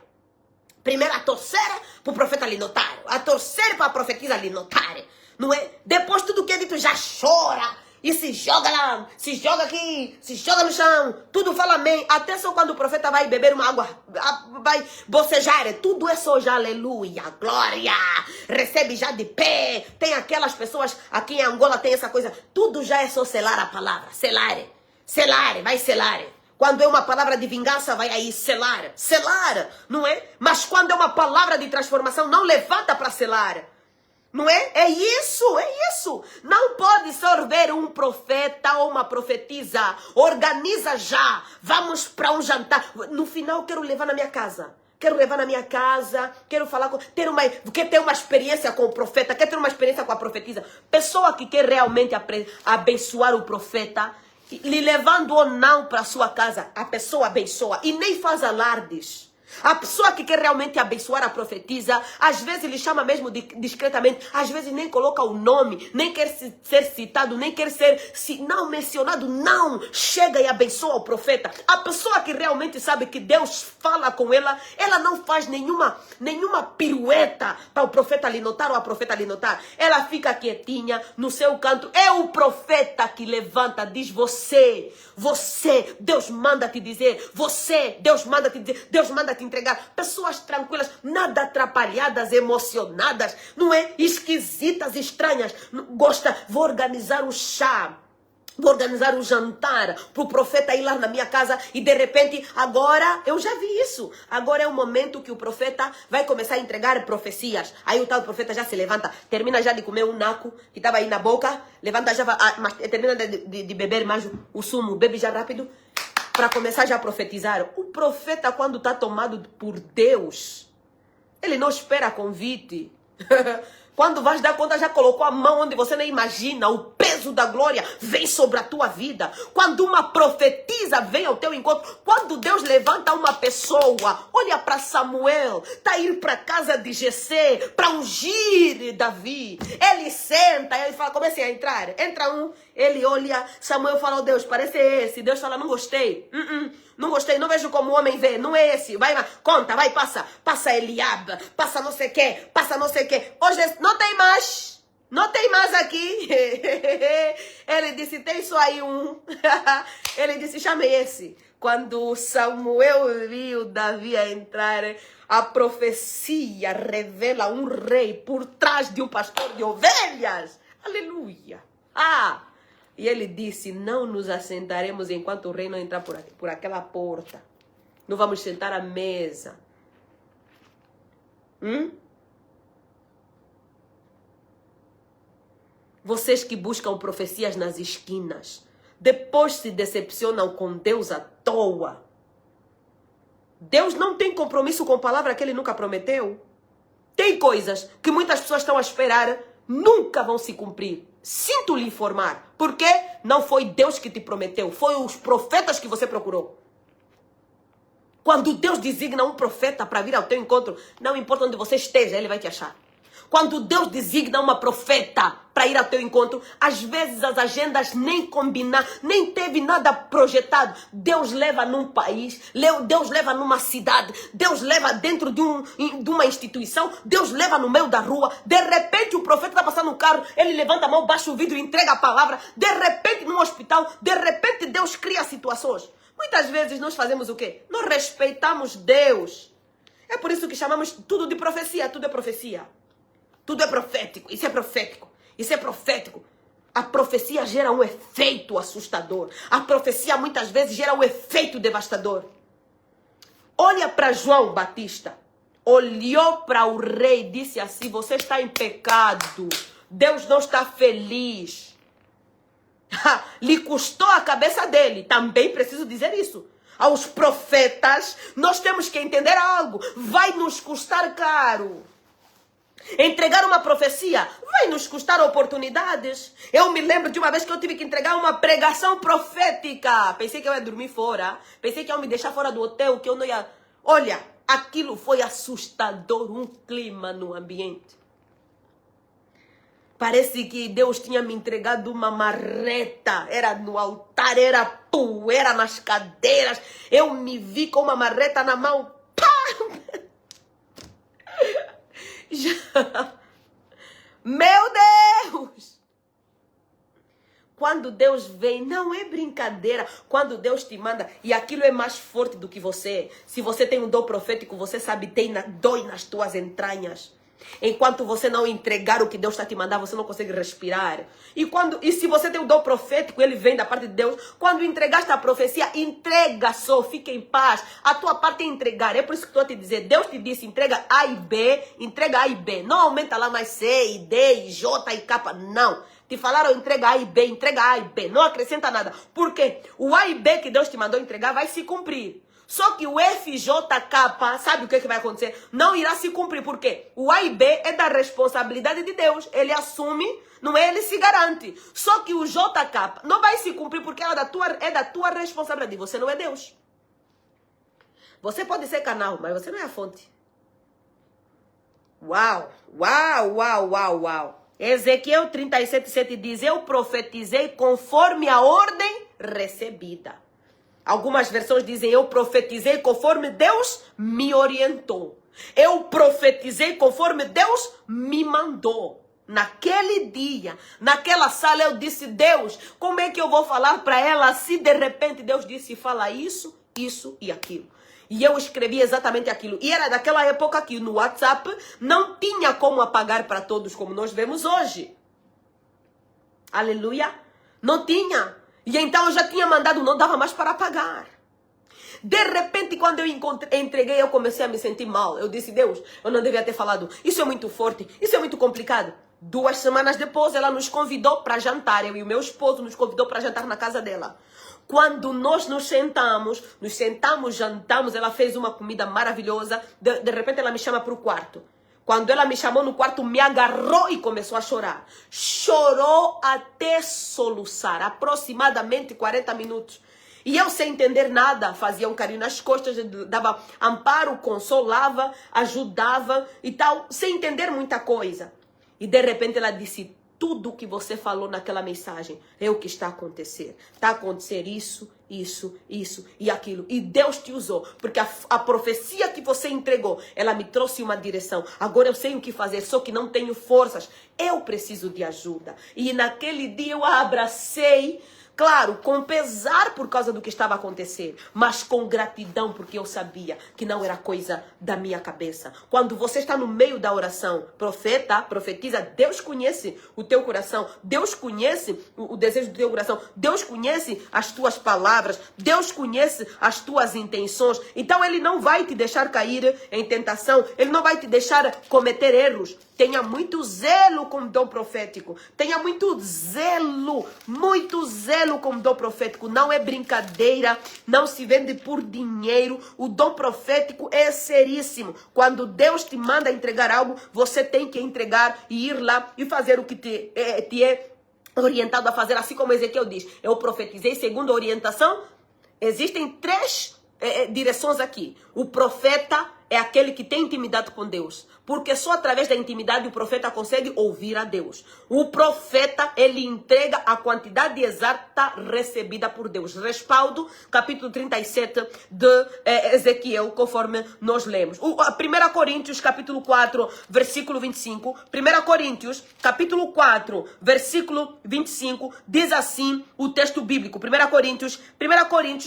Primeiro a torcer para o profeta lhe notar. A torcer para a profetisa lhe notar. Não é? Depois tudo que é dito já chora. E se joga lá, se joga aqui, se joga no chão. Tudo fala amém. Até só quando o profeta vai beber uma água, vai bocejar. Tudo é só já aleluia, glória. Recebe já de pé. Tem aquelas pessoas, aqui em Angola tem essa coisa. Tudo já é só selar a palavra. Selar, vai selar. Quando é uma palavra de vingança, vai aí selar. Selar, não é? Mas quando é uma palavra de transformação, não levanta para selar. Não é? É isso. Não pode só ver um profeta ou uma profetisa. Organiza já. Vamos para um jantar. No final, quero levar na minha casa. Quero falar com... Quer ter uma experiência com o profeta. Quer ter uma experiência com a profetisa. Pessoa que quer realmente abençoar o profeta, lhe levando ou não para sua casa, a pessoa abençoa. E nem faz alardes. A pessoa que quer realmente abençoar a profetisa, às vezes lhe chama mesmo discretamente, às vezes nem coloca o nome, nem quer ser citado, nem quer ser não mencionado, não. Chega e abençoa o profeta. A pessoa que realmente sabe que Deus fala com ela, ela não faz nenhuma pirueta para o profeta lhe notar ou a profeta lhe notar. Ela fica quietinha no seu canto. É o profeta que levanta, diz você, Deus manda te dizer, Deus manda te dizer, Deus manda te entregar. Pessoas tranquilas, nada atrapalhadas, emocionadas, não é? Esquisitas, estranhas. Vou organizar um chá. Vou organizar um jantar para o profeta ir lá na minha casa e de repente, agora, eu já vi isso. Agora é o momento que o profeta vai começar a entregar profecias. Aí o tal profeta já se levanta, termina já de comer um naco que estava aí na boca, levanta já, termina de beber mais o sumo, bebe já rápido, para começar já a profetizar. O profeta, quando está tomado por Deus, ele não espera convite. Quando vais dar conta, já colocou a mão onde você nem imagina. O peso da glória vem sobre a tua vida. Quando uma profetisa vem ao teu encontro, quando Deus levanta uma pessoa, olha para Samuel, está a ir para a casa de Jessé, para ungir Davi. Ele senta, ele fala, comecem a entrar. Entra um, ele olha, Samuel fala, oh Deus, parece esse. Deus fala, não gostei. Não gostei, não vejo como o homem vê, não é esse. Vai, conta, vai, passa Eliabe, passa não sei o quê, passa não sei o quê. Hoje não tem mais, não tem mais aqui. Ele disse, tem só aí um. Ele disse, chame esse. Quando Samuel viu Davi a entrar, a profecia revela um rei por trás de um pastor de ovelhas. Aleluia. E ele disse, não nos assentaremos enquanto o rei não entrar por aquela porta. Não vamos sentar à mesa. Vocês que buscam profecias nas esquinas, depois se decepcionam com Deus à toa. Deus não tem compromisso com a palavra que ele nunca prometeu. Tem coisas que muitas pessoas estão a esperar, nunca vão se cumprir. Sinto lhe informar. Porque não foi Deus que te prometeu, foi os profetas que você procurou. Quando Deus designa um profeta para vir ao teu encontro, não importa onde você esteja, ele vai te achar. Quando Deus designa uma profeta para ir ao teu encontro, às vezes as agendas nem combinam, nem teve nada projetado. Deus leva num país, Deus leva numa cidade, Deus leva dentro de uma instituição, Deus leva no meio da rua. De repente o profeta está passando no carro, ele levanta a mão, baixa o vidro e entrega a palavra. De repente no hospital, de repente Deus cria situações. Muitas vezes nós fazemos o quê? Nós respeitamos Deus. É por isso que chamamos tudo de profecia, tudo é profecia. Tudo é profético, isso é profético, isso é profético. A profecia gera um efeito assustador. A profecia muitas vezes gera um efeito devastador. Olha para João Batista. Olhou para o rei e disse assim, você está em pecado. Deus não está feliz. Lhe custou a cabeça dele. Também preciso dizer isso. Aos profetas, nós temos que entender algo. Vai nos custar caro. Entregar uma profecia vai nos custar oportunidades. Eu me lembro de uma vez que eu tive que entregar uma pregação profética. Pensei que eu ia dormir fora. Pensei que eu ia me deixar fora do hotel, que eu não ia... Olha, aquilo foi assustador, um clima no ambiente. Parece que Deus tinha me entregado uma marreta. Era no altar, era poeira nas cadeiras. Eu me vi com uma marreta na mão. Pá! Meu Deus! Quando Deus vem, não é brincadeira. Quando Deus te manda, e aquilo é mais forte do que você. Se você tem um dom profético, você sabe, dói nas tuas entranhas. Enquanto você não entregar o que Deus está te mandando, você não consegue respirar. E se você tem um dom profético, ele vem da parte de Deus. Quando entregaste a profecia, entrega só, fica em paz. A tua parte é entregar. É por isso que estou a te dizer, Deus te disse, entrega A e B, entrega A e B. Não aumenta lá mais C, e D, e J e K, não. Te falaram entrega A e B, entrega A e B. Não acrescenta nada. Por quê? O A e B que Deus te mandou entregar vai se cumprir. Só que o FJK, sabe o que vai acontecer? Não irá se cumprir. Por quê? O A e B é da responsabilidade de Deus. Ele assume, não é? Ele se garante. Só que o JK não vai se cumprir porque é da tua responsabilidade. Você não é Deus. Você pode ser canal, mas você não é a fonte. Uau, uau, uau, uau, uau. Ezequiel 37:7 diz, eu profetizei conforme a ordem recebida. Algumas versões dizem, eu profetizei conforme Deus me orientou. Eu profetizei conforme Deus me mandou. Naquele dia, naquela sala, eu disse, Deus, como é que eu vou falar para ela se de repente Deus disse, fala isso, isso e aquilo. E eu escrevi exatamente aquilo. E era daquela época que no WhatsApp não tinha como apagar para todos como nós vemos hoje. Aleluia. Não tinha. E então eu já tinha mandado, não dava mais para apagar. De repente, quando eu entreguei, eu comecei a me sentir mal. Eu disse, Deus, eu não devia ter falado. Isso é muito forte, isso é muito complicado. 2 semanas depois, ela nos convidou para jantar. Eu e o meu esposo nos convidou para jantar na casa dela. Quando nós nos sentamos, jantamos, ela fez uma comida maravilhosa. De repente, ela me chama para o quarto. Quando ela me chamou no quarto, me agarrou e começou a chorar. Chorou até soluçar, aproximadamente 40 minutos. E eu, sem entender nada, fazia um carinho nas costas, dava amparo, consolava, ajudava e tal, sem entender muita coisa. E de repente ela disse: tudo que você falou naquela mensagem é o que está a acontecer. Está a acontecer isso, isso, isso e aquilo. E Deus te usou, porque a profecia que você entregou, ela me trouxe uma direção. Agora eu sei o que fazer, só que não tenho forças. Eu preciso de ajuda. E naquele dia eu a abracei. Claro, com pesar por causa do que estava acontecendo, mas com gratidão, porque eu sabia que não era coisa da minha cabeça. Quando você está no meio da oração, profetiza, Deus conhece o teu coração, Deus conhece o desejo do teu coração, Deus conhece as tuas palavras, Deus conhece as tuas intenções. Então Ele não vai te deixar cair em tentação, Ele não vai te deixar cometer erros. Tenha muito zelo com o dom profético. Tenha muito zelo com o dom profético. Não é brincadeira, não se vende por dinheiro. O dom profético é seríssimo. Quando Deus te manda entregar algo, você tem que entregar e ir lá e fazer o que te é orientado a fazer. Assim como Ezequiel diz, eu profetizei segundo a orientação. Existem três direções aqui. O profeta é aquele que tem intimidade com Deus. Porque só através da intimidade o profeta consegue ouvir a Deus. O profeta, ele entrega a quantidade exata recebida por Deus. Respaldo, capítulo 37 de Ezequiel, conforme nós lemos. 1 Coríntios, capítulo 4, versículo 25. 1 Coríntios, capítulo 4, versículo 25, diz assim o texto bíblico. 1 Coríntios,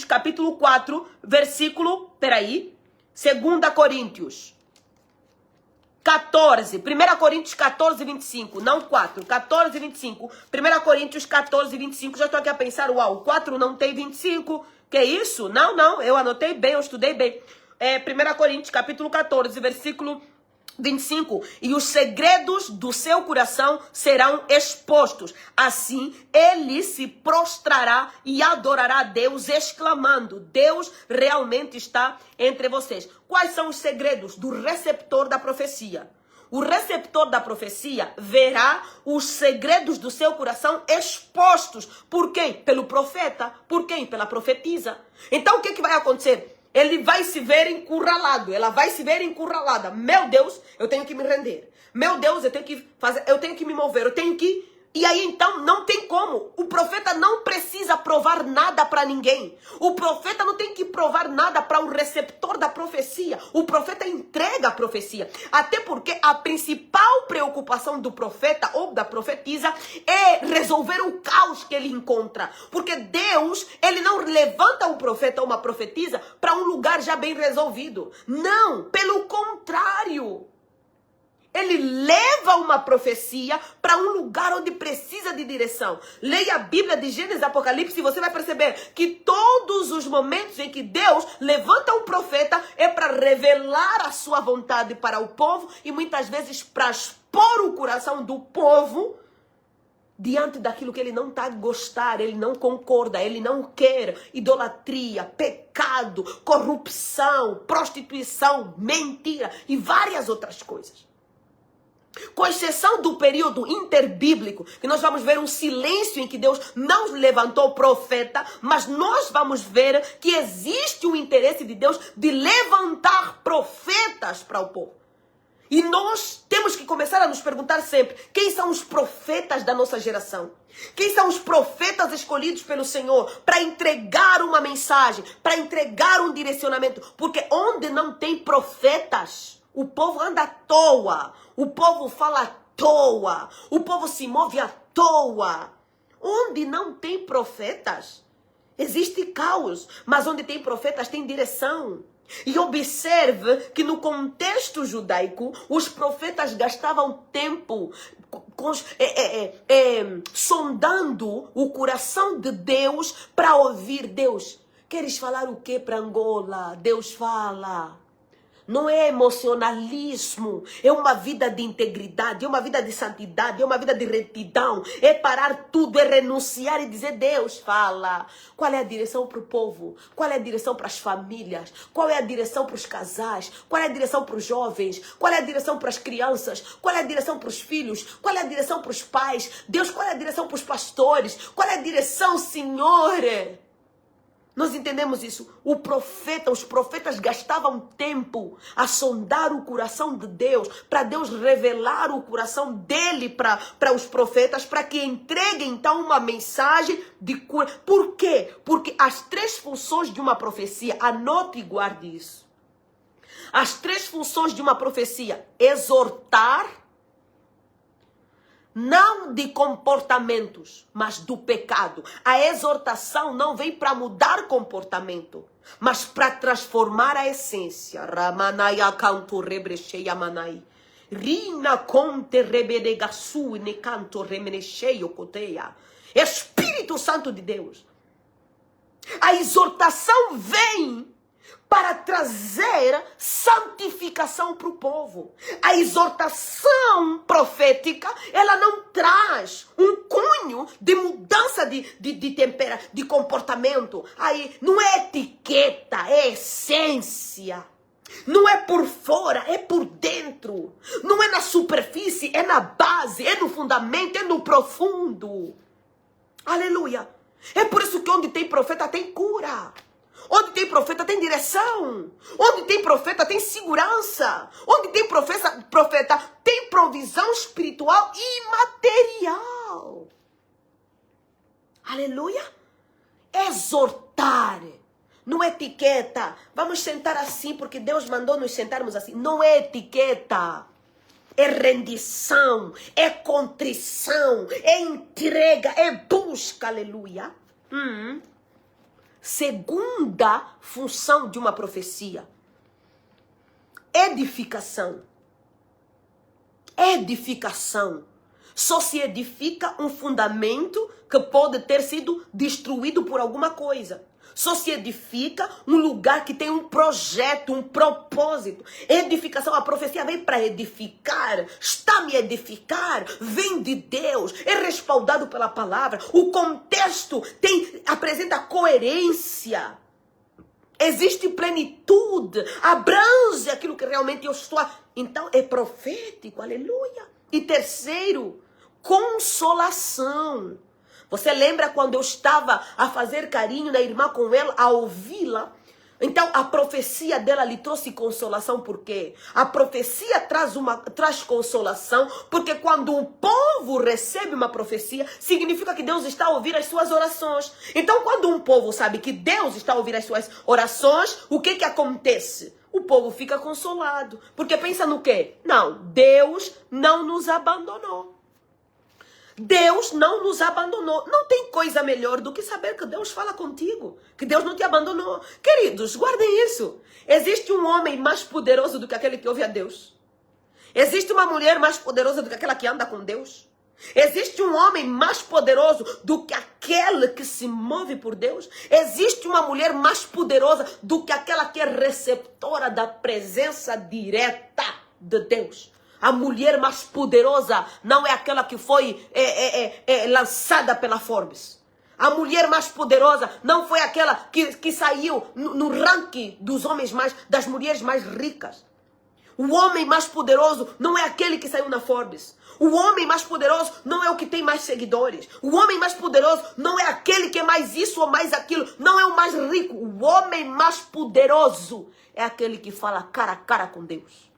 capítulo 4, versículo, 2 Coríntios 14, 1 Coríntios 14, 25, não 4, 14, 25, 1 Coríntios 14, 25, já estou aqui a pensar, uau, 4 não tem 25, que isso? Não, eu anotei bem, eu estudei bem. 1 Coríntios capítulo 14, versículo 25, e os segredos do seu coração serão expostos. Assim, ele se prostrará e adorará a Deus, exclamando: Deus realmente está entre vocês. Quais são os segredos do receptor da profecia? O receptor da profecia verá os segredos do seu coração expostos. Por quem? Pelo profeta. Por quem? Pela profetisa. Então, o que vai acontecer? Ele vai se ver encurralado, ela vai se ver encurralada. Meu Deus, eu tenho que me render. Meu Deus, eu tenho que fazer, eu tenho que me mover, eu tenho que... E aí então não tem como. O profeta não precisa provar nada para ninguém. O profeta não tem que provar nada para o receptor da profecia. O profeta entrega a profecia. Até porque a principal preocupação do profeta ou da profetisa é resolver o caos que ele encontra. Porque Deus, ele não levanta um profeta ou uma profetisa para um lugar já bem resolvido. Não, pelo contrário. Ele leva uma profecia para um lugar onde precisa de direção. Leia a Bíblia de Gênesis e Apocalipse e você vai perceber que todos os momentos em que Deus levanta um profeta é para revelar a sua vontade para o povo e muitas vezes para expor o coração do povo diante daquilo que ele não está a gostar, ele não concorda, ele não quer. Idolatria, pecado, corrupção, prostituição, mentira e várias outras coisas. Com exceção do período interbíblico, que nós vamos ver um silêncio em que Deus não levantou profeta, mas nós vamos ver que existe o interesse de Deus de levantar profetas para o povo. E nós temos que começar a nos perguntar sempre, quem são os profetas da nossa geração? Quem são os profetas escolhidos pelo Senhor para entregar uma mensagem, para entregar um direcionamento? Porque onde não tem profetas, o povo anda à toa, o povo fala à toa, o povo se move à toa. Onde não tem profetas, existe caos, mas onde tem profetas tem direção. E observe que no contexto judaico, os profetas gastavam tempo sondando o coração de Deus para ouvir Deus. Queres falar o que para Angola? Deus fala. Não é emocionalismo, é uma vida de integridade, é uma vida de santidade, é uma vida de retidão, é parar tudo, é renunciar e dizer: Deus, fala. Qual é a direção para o povo? Qual é a direção para as famílias? Qual é a direção para os casais? Qual é a direção para os jovens? Qual é a direção para as crianças? Qual é a direção para os filhos? Qual é a direção para os pais? Deus, qual é a direção para os pastores? Qual é a direção, Senhor? Nós entendemos isso. Os profetas gastavam tempo a sondar o coração de Deus, para Deus revelar o coração dele para os profetas, para que entreguem então uma mensagem de cura. Por quê? Porque as 3 funções de uma profecia, anote e guarde isso. As 3 funções de uma profecia: exortar, não de comportamentos, mas do pecado. A exortação não vem para mudar comportamento, mas para transformar a essência. Ramanaya canto rebrecheia manai. Rina conte rebedegasu ne canto remenecheio coteia. Espírito Santo de Deus. A exortação vem para trazer santificação para o povo. A exortação profética, ela não traz um cunho de mudança de comportamento. Aí não é etiqueta, é essência. Não é por fora, é por dentro. Não é na superfície, é na base, é no fundamento, é no profundo. Aleluia. É por isso que onde tem profeta tem cura. Onde tem profeta tem direção. Onde tem profeta tem segurança. Onde tem profeta tem provisão espiritual e material. Aleluia. Exortar. Não é etiqueta. Vamos sentar assim porque Deus mandou nos sentarmos assim. Não é etiqueta. É rendição. É contrição. É entrega. É busca. Aleluia. Segunda função de uma profecia: edificação. Edificação. Só se edifica um fundamento que pode ter sido destruído por alguma coisa. Só se edifica um lugar que tem um projeto, um propósito. Edificação, a profecia vem para edificar, está-me a edificar, vem de Deus, é respaldado pela palavra. O contexto apresenta coerência. Existe plenitude, abrange aquilo que realmente eu estou. Então é profético, aleluia. E terceiro, consolação. Você lembra quando eu estava a fazer carinho na irmã com ela, a ouvi-la? Então a profecia dela lhe trouxe consolação. Por quê? A profecia traz consolação, porque quando o povo recebe uma profecia, significa que Deus está a ouvir as suas orações. Então quando um povo sabe que Deus está a ouvir as suas orações, o que acontece? O povo fica consolado. Porque pensa no quê? Não, Deus não nos abandonou. Deus não nos abandonou. Não tem coisa melhor do que saber que Deus fala contigo, que Deus não te abandonou. Queridos, guardem isso. Existe um homem mais poderoso do que aquele que ouve a Deus. Existe uma mulher mais poderosa do que aquela que anda com Deus. Existe um homem mais poderoso do que aquele que se move por Deus. Existe uma mulher mais poderosa do que aquela que é receptora da presença direta de Deus. A mulher mais poderosa não é aquela que foi lançada pela Forbes. A mulher mais poderosa não foi aquela que saiu no ranking dos homens das mulheres mais ricas. O homem mais poderoso não é aquele que saiu na Forbes. O homem mais poderoso não é o que tem mais seguidores. O homem mais poderoso não é aquele que é mais isso ou mais aquilo. Não é o mais rico. O homem mais poderoso é aquele que fala cara a cara com Deus.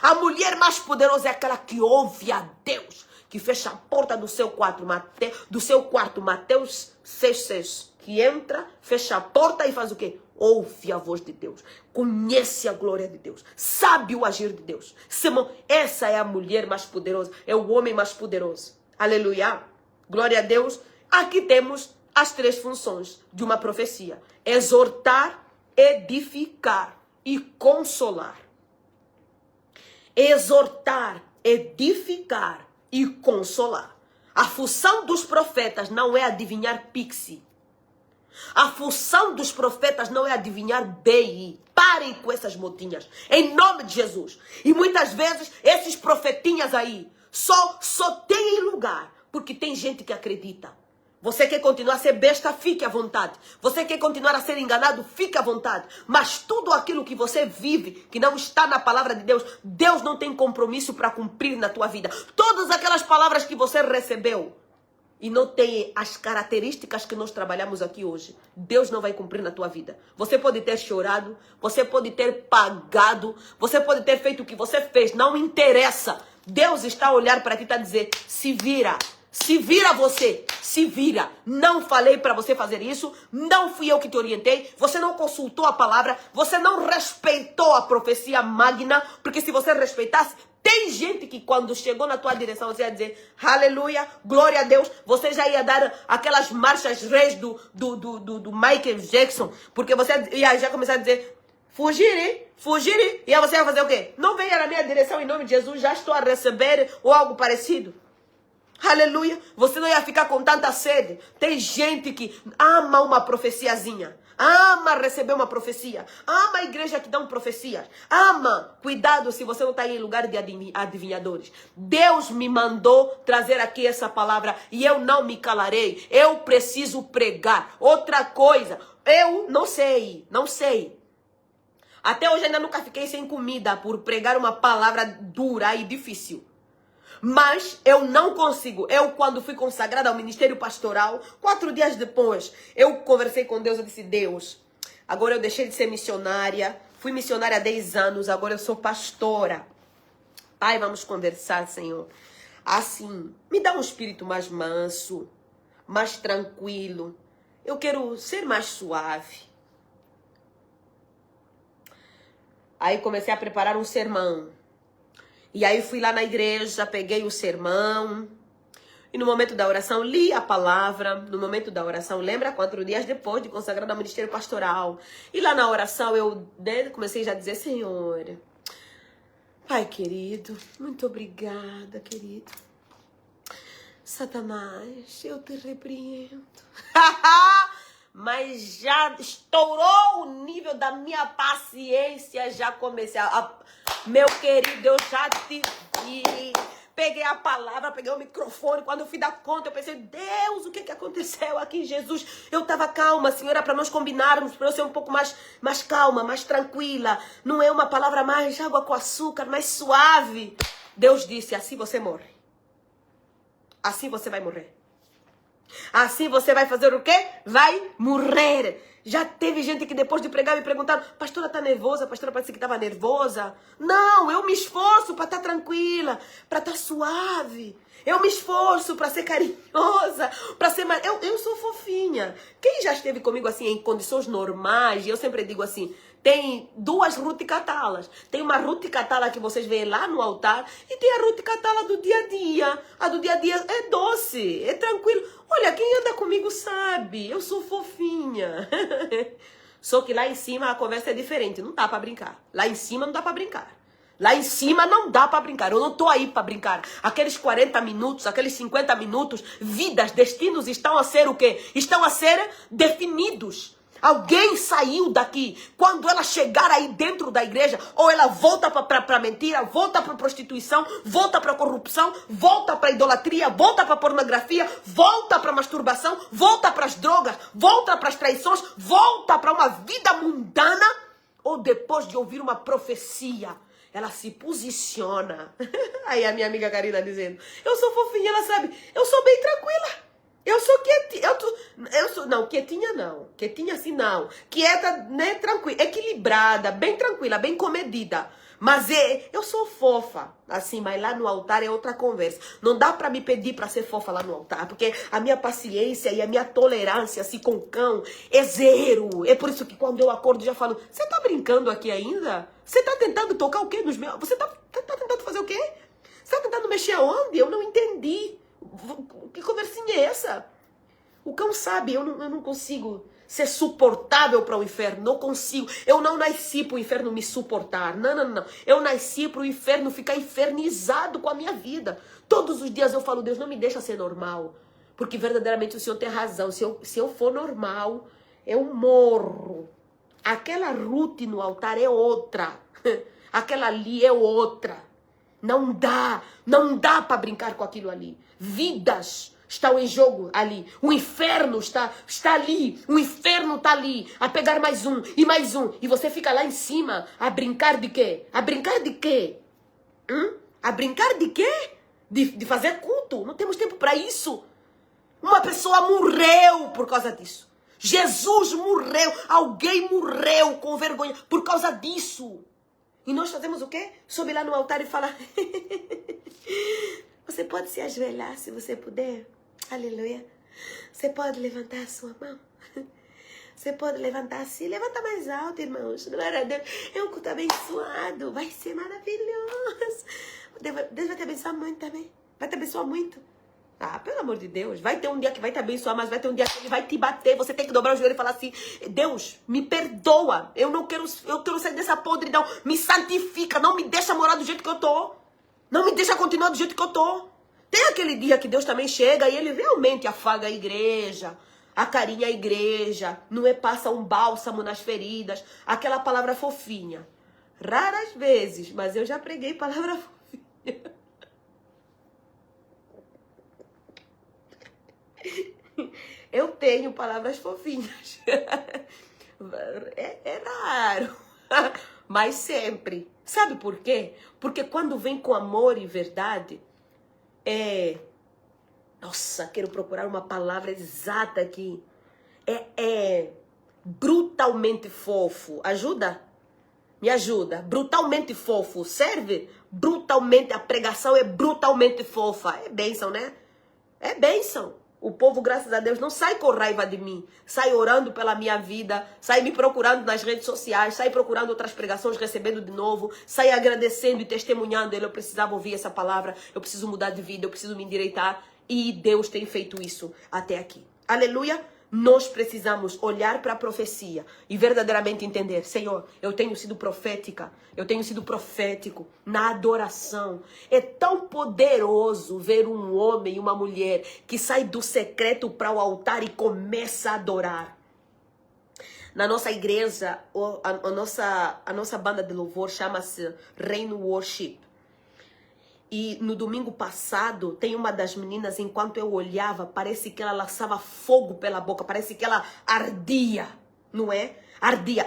A mulher mais poderosa é aquela que ouve a Deus, que fecha a porta do seu quarto, Mateus 6,6, que entra, fecha a porta e faz o quê? Ouve a voz de Deus, conhece a glória de Deus, sabe o agir de Deus. Essa é a mulher mais poderosa, é o homem mais poderoso. Aleluia, glória a Deus. Aqui temos as 3 funções de uma profecia: exortar, edificar e consolar. Exortar, edificar e consolar. A função dos profetas não é adivinhar pixie. A função dos profetas não é adivinhar bem. Parem com essas motinhas. Em nome de Jesus. E muitas vezes, esses profetinhas aí só têm lugar porque tem gente que acredita. Você quer continuar a ser besta? Fique à vontade. Você quer continuar a ser enganado? Fique à vontade. Mas tudo aquilo que você vive, que não está na palavra de Deus, Deus não tem compromisso para cumprir na tua vida. Todas aquelas palavras que você recebeu e não tem as características que nós trabalhamos aqui hoje, Deus não vai cumprir na tua vida. Você pode ter chorado, você pode ter pagado, você pode ter feito o que você fez, não interessa. Deus está a olhar para ti e está a dizer, se vira. Se vira você, se vira. Não falei para você fazer isso, não fui eu que te orientei, você não consultou a palavra, você não respeitou a profecia magna, porque se você respeitasse, tem gente que quando chegou na tua direção, você ia dizer, aleluia, glória a Deus, você já ia dar aquelas marchas reis do Michael Jackson, porque você ia já começar a dizer, fugir, e aí você ia fazer o quê? Não venha na minha direção em nome de Jesus, já estou a receber ou algo parecido. Aleluia, você não ia ficar com tanta sede. Tem gente que ama uma profeciazinha, ama receber uma profecia, ama a igreja que dá profecias, ama. Cuidado se você não está em lugar de adivinhadores. Deus me mandou trazer aqui essa palavra e eu não me calarei. Eu preciso pregar. Outra coisa, eu não sei. Até hoje ainda nunca fiquei sem comida por pregar uma palavra dura e difícil. Mas eu não consigo. Eu, quando fui consagrada ao ministério pastoral, 4 dias depois, eu conversei com Deus. Eu disse, Deus, agora eu deixei de ser missionária. Fui missionária há 10 anos, agora eu sou pastora. Pai, vamos conversar, Senhor. Assim, me dá um espírito mais manso, mais tranquilo. Eu quero ser mais suave. Aí comecei a preparar um sermão. E aí fui lá na igreja, peguei o sermão. E no momento da oração, li a palavra. No momento da oração, lembra? 4 dias depois de consagrada ao ministério pastoral. E lá na oração, eu comecei já a dizer, Senhor, Pai querido, muito obrigada, querido. Satanás, eu te repreendo. Mas já estourou o nível da minha paciência. Já comecei meu querido, eu já te vi. Peguei a palavra, peguei o microfone. Quando eu fui dar conta, eu pensei, Deus, o que aconteceu aqui, Jesus? Eu estava calma, Senhora, para nós combinarmos, para eu ser um pouco mais calma, mais tranquila. Não é uma palavra mais água com açúcar, mais suave. Deus disse, assim você morre. Assim você vai morrer. Assim você vai fazer o quê? Vai morrer. Já teve gente que depois de pregar me perguntaram, pastora, tá nervosa? Pastora, parece que estava nervosa. Não, eu me esforço para estar tranquila, para estar suave. Eu me esforço para ser carinhosa, para ser mais... Eu sou fofinha. Quem já esteve comigo assim em condições normais, e eu sempre digo assim, tem 2 Ruth Catalas. Tem uma Ruth Catala que vocês veem lá no altar e tem a Ruth Catala do dia a dia. A do dia a dia é doce, é tranquilo. Olha, quem anda comigo sabe, eu sou fofinha. Só que lá em cima a conversa é diferente, não dá para brincar. Lá em cima não dá para brincar. Lá em cima não dá para brincar. Eu não tô aí para brincar. Aqueles 40 minutos, aqueles 50 minutos, vidas, destinos estão a ser o quê? Estão a ser definidos. Alguém saiu daqui. Quando ela chegar aí dentro da igreja, ou ela volta para mentira, volta para prostituição, volta para corrupção, volta para idolatria, volta para pornografia, volta para masturbação, volta para as drogas, volta para as traições, volta para uma vida mundana, ou depois de ouvir uma profecia, ela se posiciona. Aí a minha amiga Karina dizendo, eu sou fofinha, ela sabe, eu sou bem tranquila. Eu sou quietinha, quietinha assim não, quieta, né, tranquila, equilibrada, bem tranquila, bem comedida, mas eu sou fofa, assim, mas lá no altar é outra conversa, não dá pra me pedir pra ser fofa lá no altar, porque a minha paciência e a minha tolerância, assim, com o cão, é 0, é por isso que quando eu acordo já falo, você tá brincando aqui ainda? Você tá tentando tocar o quê nos meus, você tá tentando fazer o quê? Você tá tentando mexer aonde? Eu não entendi. Que conversinha é essa? O cão sabe, eu não consigo ser suportável para o inferno, não consigo. Eu não nasci para o inferno me suportar, não. Eu nasci para o inferno ficar infernizado com a minha vida. Todos os dias eu falo, Deus, não me deixa ser normal, porque verdadeiramente o Senhor tem razão. Se eu for normal, é um morro. Aquela Ruth no altar é outra. Aquela ali é outra. Não dá para brincar com aquilo ali. Vidas estão em jogo ali. O inferno está ali. O inferno está ali. A pegar mais um e mais um. E você fica lá em cima a brincar de quê? A brincar de quê? A brincar de quê? De fazer culto. Não temos tempo para isso. Uma pessoa morreu por causa disso. Jesus morreu. Alguém morreu com vergonha por causa disso. E nós fazemos o quê? Sobe lá no altar e fala... Você pode se ajoelhar se você puder. Aleluia. Você pode levantar a sua mão. Você pode levantar assim. Levanta mais alto, irmãos. Glória a Deus. É um culto abençoado. Vai ser maravilhoso. Deus vai te abençoar muito também. Vai te abençoar muito. Ah, pelo amor de Deus. Vai ter um dia que vai te abençoar, mas vai ter um dia que ele vai te bater. Você tem que dobrar o joelho e falar assim: Deus, me perdoa. Eu quero sair dessa podridão. Me santifica. Não me deixa morar do jeito que eu tô. Não me deixa continuar do jeito que eu tô. Tem aquele dia que Deus também chega e ele realmente afaga a igreja, acarinha a igreja, não é passa um bálsamo nas feridas, aquela palavra fofinha. Raras vezes, mas eu já preguei palavra fofinha. Eu tenho palavras fofinhas. É raro, mas sempre. Sabe por quê? Porque quando vem com amor e verdade, nossa, quero procurar uma palavra exata aqui. É brutalmente fofo. Ajuda? Me ajuda. Brutalmente fofo. Serve? Brutalmente, a pregação é brutalmente fofa. É bênção, né? É bênção. O povo, graças a Deus, não sai com raiva de mim. Sai orando pela minha vida. Sai me procurando nas redes sociais. Sai procurando outras pregações, recebendo de novo. Sai agradecendo e testemunhando. Eu precisava ouvir essa palavra. Eu preciso mudar de vida. Eu preciso me endireitar. E Deus tem feito isso até aqui. Aleluia. Nós precisamos olhar para a profecia e verdadeiramente entender: Senhor, eu tenho sido profética, eu tenho sido profético na adoração. É tão poderoso ver um homem e uma mulher que sai do secreto para o altar e começa a adorar. Na nossa igreja, a nossa banda de louvor chama-se Reino Worship. E no domingo passado, tem uma das meninas, enquanto eu olhava, parece que ela lançava fogo pela boca, parece que ela ardia, não é? Ardia.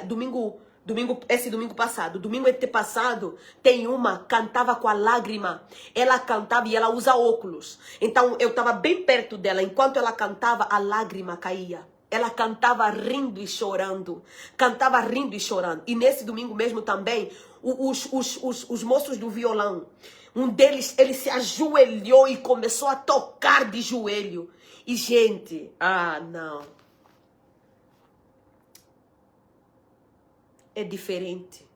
Esse domingo passado, domingo antepassado, tem uma, cantava com a lágrima. Ela cantava e ela usa óculos. Então eu estava bem perto dela, enquanto ela cantava, a lágrima caía. Ela cantava rindo e chorando. Cantava rindo e chorando. E nesse domingo mesmo também, os moços do violão, um deles, ele se ajoelhou e começou a tocar de joelho. E gente, não. É diferente.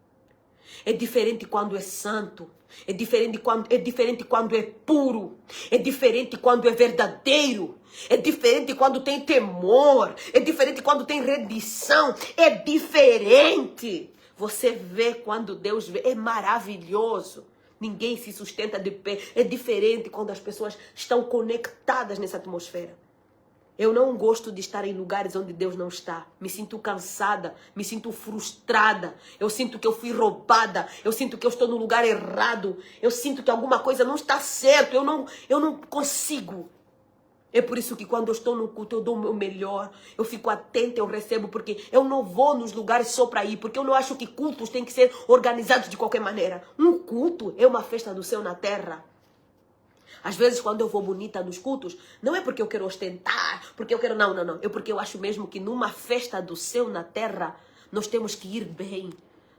É diferente quando é santo. É diferente quando é puro. É diferente quando é verdadeiro. É diferente quando tem temor. É diferente quando tem rendição. É diferente. Você vê quando Deus vê. É maravilhoso. Ninguém se sustenta de pé. É diferente quando as pessoas estão conectadas nessa atmosfera. Eu não gosto de estar em lugares onde Deus não está. Me sinto cansada, me sinto frustrada. Eu sinto que eu fui roubada. Eu sinto que eu estou no lugar errado. Eu sinto que alguma coisa não está certo. Eu não consigo. É por isso que quando eu estou no culto, eu dou o meu melhor. Eu fico atenta, eu recebo, porque eu não vou nos lugares só para ir. Porque eu não acho que cultos têm que ser organizados de qualquer maneira. Um culto é uma festa do céu na terra. Às vezes, quando eu vou bonita nos cultos, não é porque eu quero ostentar, porque eu quero... Não. É porque eu acho mesmo que numa festa do céu na terra, nós temos que ir bem.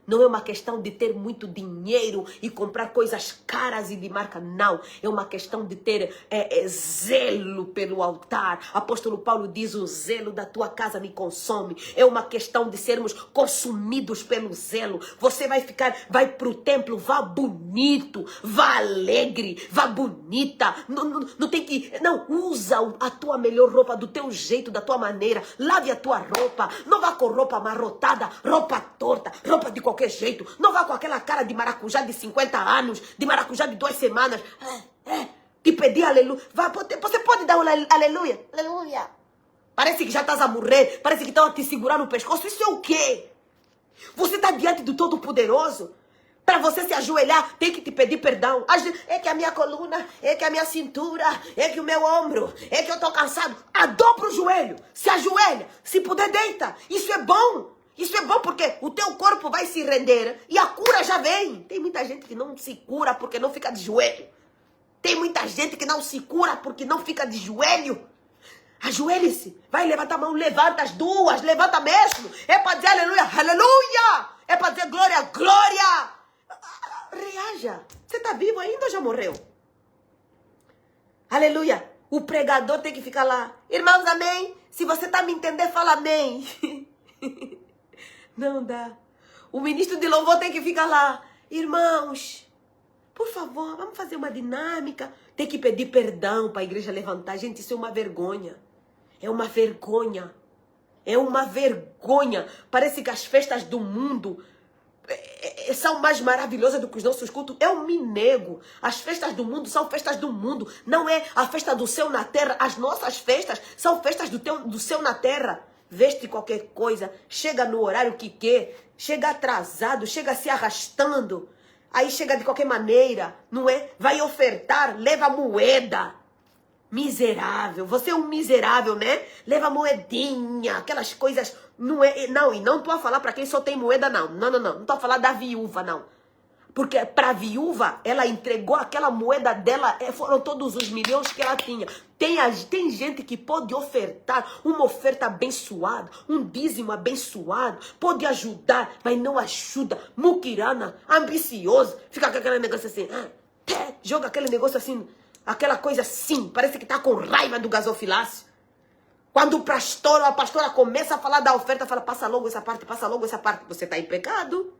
Não é uma questão de ter muito dinheiro e comprar coisas caras e de marca, não. É uma questão de ter zelo pelo altar. Apóstolo Paulo diz: o zelo da tua casa me consome. É uma questão de sermos consumidos pelo zelo. Você vai para o templo, vá bonito, vá alegre, vá bonita. Não tem que... Não, usa a tua melhor roupa do teu jeito, da tua maneira. Lave a tua roupa. Não vá com roupa amarrotada, roupa torta, roupa de qualquer jeito. Não vá com aquela cara de maracujá de 50 anos, de maracujá de 2 semanas. Que pedir aleluia. Você pode dar um aleluia? Aleluia. Parece que já estás a morrer. Parece que estão a te segurar no pescoço. Isso é o quê? Você está diante do Todo-Poderoso. Para você se ajoelhar, tem que te pedir perdão. É que a minha coluna, é que a minha cintura, é que o meu ombro, é que eu estou cansado. Dobra o joelho, se ajoelha. Se puder, deita. Isso é bom. Isso é bom porque o teu corpo vai se render e a cura já vem. Tem muita gente que não se cura porque não fica de joelho. Tem muita gente que não se cura porque não fica de joelho. Ajoelhe-se. Vai levantar a mão, levanta as duas, levanta mesmo. É para dizer aleluia, aleluia. É para dizer glória, glória. Reaja. Você está vivo ainda ou já morreu? Aleluia. O pregador tem que ficar lá. Irmãos, amém? Se você está me entendendo, fala amém. Não dá. O ministro de louvor tem que ficar lá. Irmãos, por favor, vamos fazer uma dinâmica. Tem que pedir perdão para a igreja levantar. Gente, isso é uma vergonha. É uma vergonha. É uma vergonha. Parece que as festas do mundo são mais maravilhosas do que os nossos cultos. Eu me nego. As festas do mundo são festas do mundo. Não é a festa do céu na terra. As nossas festas são festas do céu na terra. Veste qualquer coisa, chega no horário que quer, chega atrasado, chega se arrastando. Aí chega de qualquer maneira, não é? Vai ofertar, leva moeda. Miserável, você é um miserável, né? Leva moedinha, aquelas coisas, não é? Não, e não estou a falar para quem só tem moeda, não. Não estou a falar da viúva, não. Porque para a viúva, ela entregou aquela moeda dela, foram todos os milhões que ela tinha. Tem gente que pode ofertar uma oferta abençoada, um dízimo abençoado, pode ajudar, mas não ajuda. Muquirana, ambicioso, fica com aquele negócio assim, joga aquele negócio assim, aquela coisa assim, parece que está com raiva do gasofilácio. Quando o pastor ou a pastora começa a falar da oferta, fala, passa logo essa parte, você está em pecado.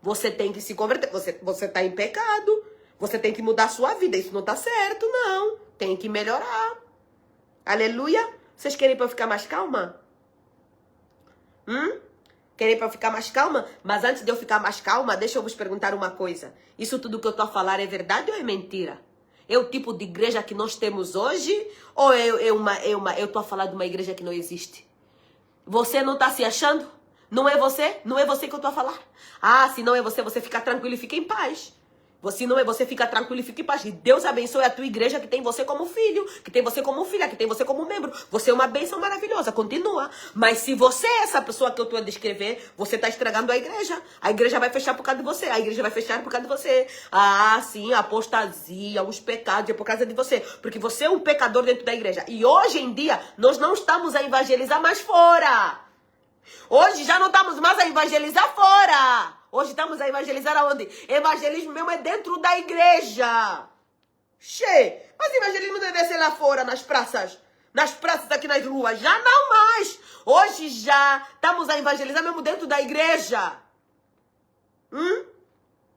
Você tem que se converter, você está em pecado, você tem que mudar a sua vida, isso não está certo, não, tem que melhorar. Aleluia? Vocês querem para eu ficar mais calma? Querem para eu ficar mais calma? Mas antes de eu ficar mais calma, deixa eu vos perguntar uma coisa. Isso tudo que eu estou a falar é verdade ou é mentira? É o tipo de igreja que nós temos hoje ou eu estou a falar de uma igreja que não existe? Você não está se achando? Não é você? Não é você que eu estou a falar? Ah, se não é você, você fica tranquilo e fica em paz. Se não é você, fica tranquilo e fica em paz. E Deus abençoe a tua igreja que tem você como filho, que tem você como filha, que tem você como membro. Você é uma bênção maravilhosa, continua. Mas se você é essa pessoa que eu estou a descrever, você está estragando a igreja. A igreja vai fechar por causa de você. A igreja vai fechar por causa de você. Ah, sim, a apostasia, os pecados é por causa de você. Porque você é um pecador dentro da igreja. E hoje em dia, nós não estamos a evangelizar mais fora. Hoje já não estamos mais a evangelizar fora. Hoje estamos a evangelizar aonde? Evangelismo mesmo é dentro da igreja. Mas evangelismo deve ser lá fora, nas praças. Nas praças aqui nas ruas. Já não mais. Hoje já estamos a evangelizar mesmo dentro da igreja.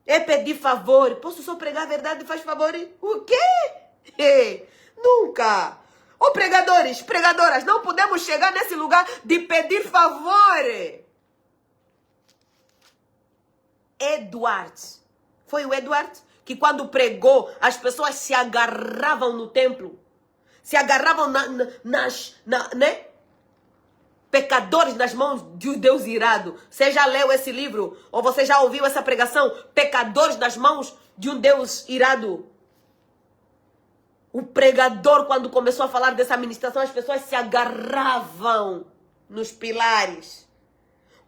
É pedir favor. Posso só pregar a verdade e faz favor? O quê? Nunca. Ô pregadores, pregadoras, não podemos chegar nesse lugar de pedir favor. Edward, foi o Edward que quando pregou, as pessoas se agarravam no templo. Se agarravam né? Pecadores nas mãos de um Deus irado. Você já leu esse livro? Ou você já ouviu essa pregação? Pecadores nas mãos de um Deus irado. O pregador, quando começou a falar dessa ministração, as pessoas se agarravam nos pilares.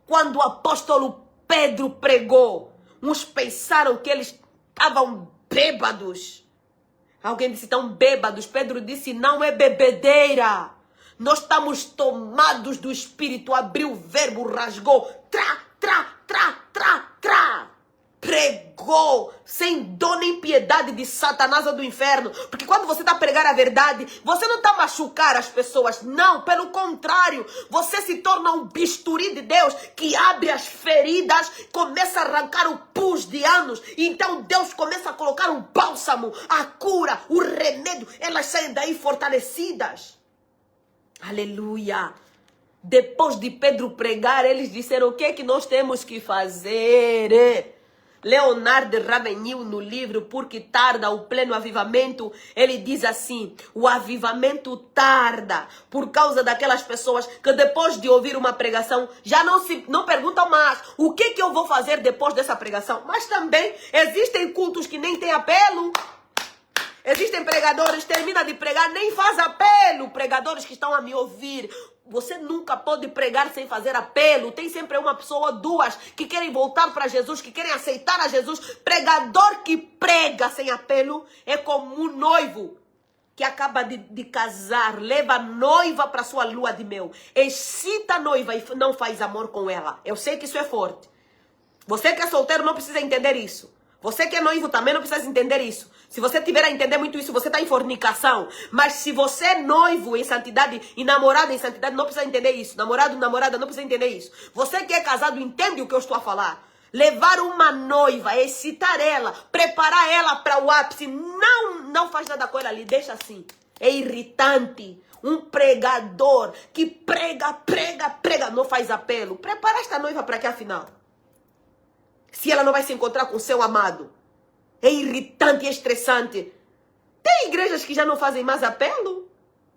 Quando o apóstolo Pedro pregou, uns pensaram que eles estavam bêbados. Alguém disse, estão bêbados. Pedro disse, não é bebedeira. Nós estamos tomados do Espírito. Abriu o verbo, rasgou. Pregou sem dó nem piedade de Satanás ou do inferno. Porque quando você está a pregar a verdade, você não está a machucar as pessoas. Não, pelo contrário. Você se torna um bisturi de Deus que abre as feridas, começa a arrancar o pus de anos. Então Deus começa a colocar um bálsamo, a cura, o remédio. Elas saem daí fortalecidas. Aleluia. Depois de Pedro pregar, eles disseram, o que é que nós temos que fazer? Leonardo Ravenhill, no livro Porque Tarda o Pleno Avivamento, ele diz assim: o avivamento tarda por causa daquelas pessoas que depois de ouvir uma pregação já não perguntam mais o que eu vou fazer depois dessa pregação. Mas também existem cultos que nem têm apelo. Existem pregadores, termina de pregar, nem faz apelo. Pregadores que estão a me ouvir, você nunca pode pregar sem fazer apelo. Tem sempre uma pessoa ou duas que querem voltar para Jesus, que querem aceitar a Jesus. Pregador que prega sem apelo é como um noivo que acaba de casar, leva a noiva para sua lua de mel, excita a noiva e não faz amor com ela. Eu sei que isso é forte. Você que é solteiro não precisa entender isso. Você que é noivo também não precisa entender isso. Se você tiver a entender muito isso, você está em fornicação. Mas se você é noivo em santidade e namorado em santidade, não precisa entender isso. Namorado, namorada, não precisa entender isso. Você que é casado, entende o que eu estou a falar. Levar uma noiva, excitar ela, preparar ela para o ápice. Não faz nada com ela ali, deixa assim. É irritante. Um pregador que prega, não faz apelo. Prepara esta noiva para que afinal? Se ela não vai se encontrar com o seu amado. É irritante, é estressante. Tem igrejas que já não fazem mais apelo.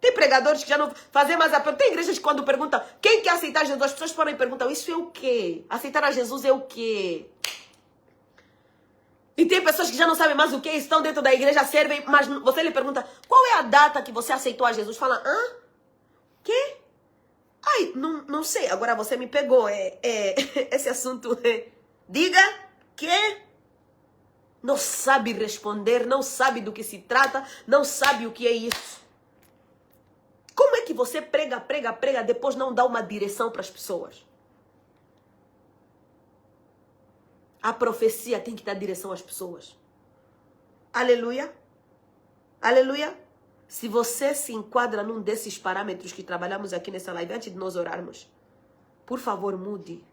Tem pregadores que já não fazem mais apelo. Tem igrejas que quando perguntam quem quer aceitar Jesus, as pessoas podem perguntar, isso é o quê? Aceitar a Jesus é o quê? E tem pessoas que já não sabem mais o que, estão dentro da igreja, servem, mas você lhe pergunta, qual é a data que você aceitou a Jesus? Fala, hã? Quê? Ai, não sei, agora você me pegou. Esse assunto diga que não sabe responder, não sabe do que se trata, não sabe o que é isso. Como é que você prega, depois não dá uma direção para as pessoas? A profecia tem que dar direção às pessoas. Aleluia. Aleluia. Se você se enquadra num desses parâmetros que trabalhamos aqui nessa live, antes de nós orarmos, por favor, mude.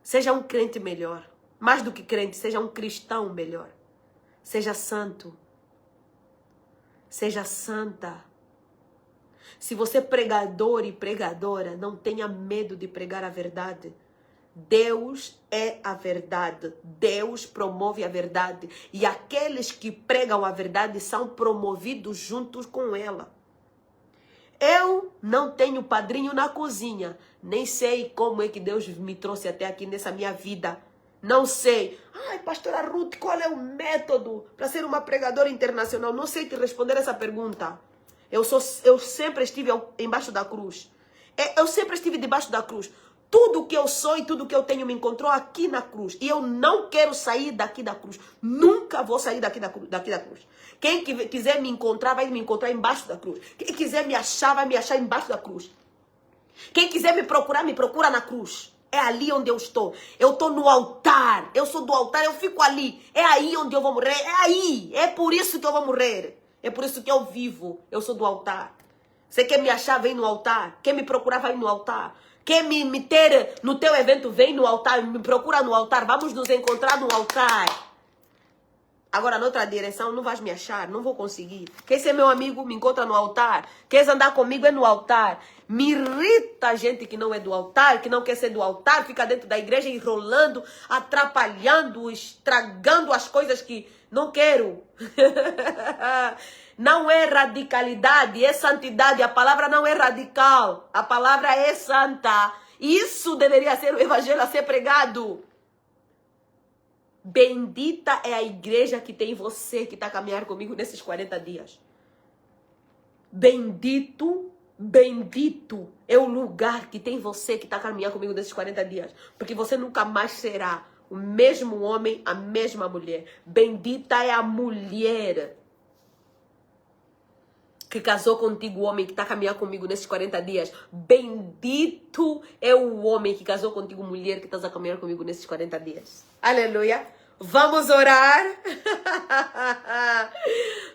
Seja um crente melhor. Mais do que crente, seja um cristão melhor. Seja santo. Seja santa. Se você é pregador e pregadora, não tenha medo de pregar a verdade. Deus é a verdade. Deus promove a verdade. E aqueles que pregam a verdade são promovidos juntos com ela. Eu não tenho padrinho na cozinha. Nem sei como é que Deus me trouxe até aqui nessa minha vida. Não sei. Ai, pastora Ruth, qual é o método para ser uma pregadora internacional? Não sei te responder essa pergunta. Eu sempre estive embaixo da cruz. Eu sempre estive debaixo da cruz. Tudo que eu sou e tudo que eu tenho me encontrou aqui na cruz. E eu não quero sair daqui da cruz. Nunca vou sair daqui da cruz. Quem quiser me encontrar, vai me encontrar embaixo da cruz. Quem quiser me achar, vai me achar embaixo da cruz. Quem quiser me procura na cruz. É ali onde eu estou. Eu estou no altar. Eu sou do altar, eu fico ali. É aí onde eu vou morrer. É aí. É por isso que eu vou morrer. É por isso que eu vivo. Eu sou do altar. Você quer me achar, vem no altar. Quer me procurar, vai no altar. Quer me ter no teu evento, vem no altar. Me procura no altar. Vamos nos encontrar no altar. Agora, na outra direção, não vais me achar, não vou conseguir. Quer ser meu amigo, me encontra no altar. Queres andar comigo, é no altar. Me irrita a gente que não é do altar, que não quer ser do altar, fica dentro da igreja enrolando, atrapalhando, estragando as coisas que não quero. Não é radicalidade, é santidade. A palavra não é radical, a palavra é santa. Isso deveria ser o evangelho a ser pregado. Bendita é a igreja que tem você que está a caminhar comigo nesses 40 dias. Bendito é o lugar que tem você que está a caminhar comigo nesses 40 dias. Porque você nunca mais será o mesmo homem, a mesma mulher. Bendita é a mulher que casou contigo, o homem que está a caminhar comigo nesses 40 dias. Bendito é o homem que casou contigo, mulher que está a caminhar comigo nesses 40 dias. Aleluia. Vamos orar.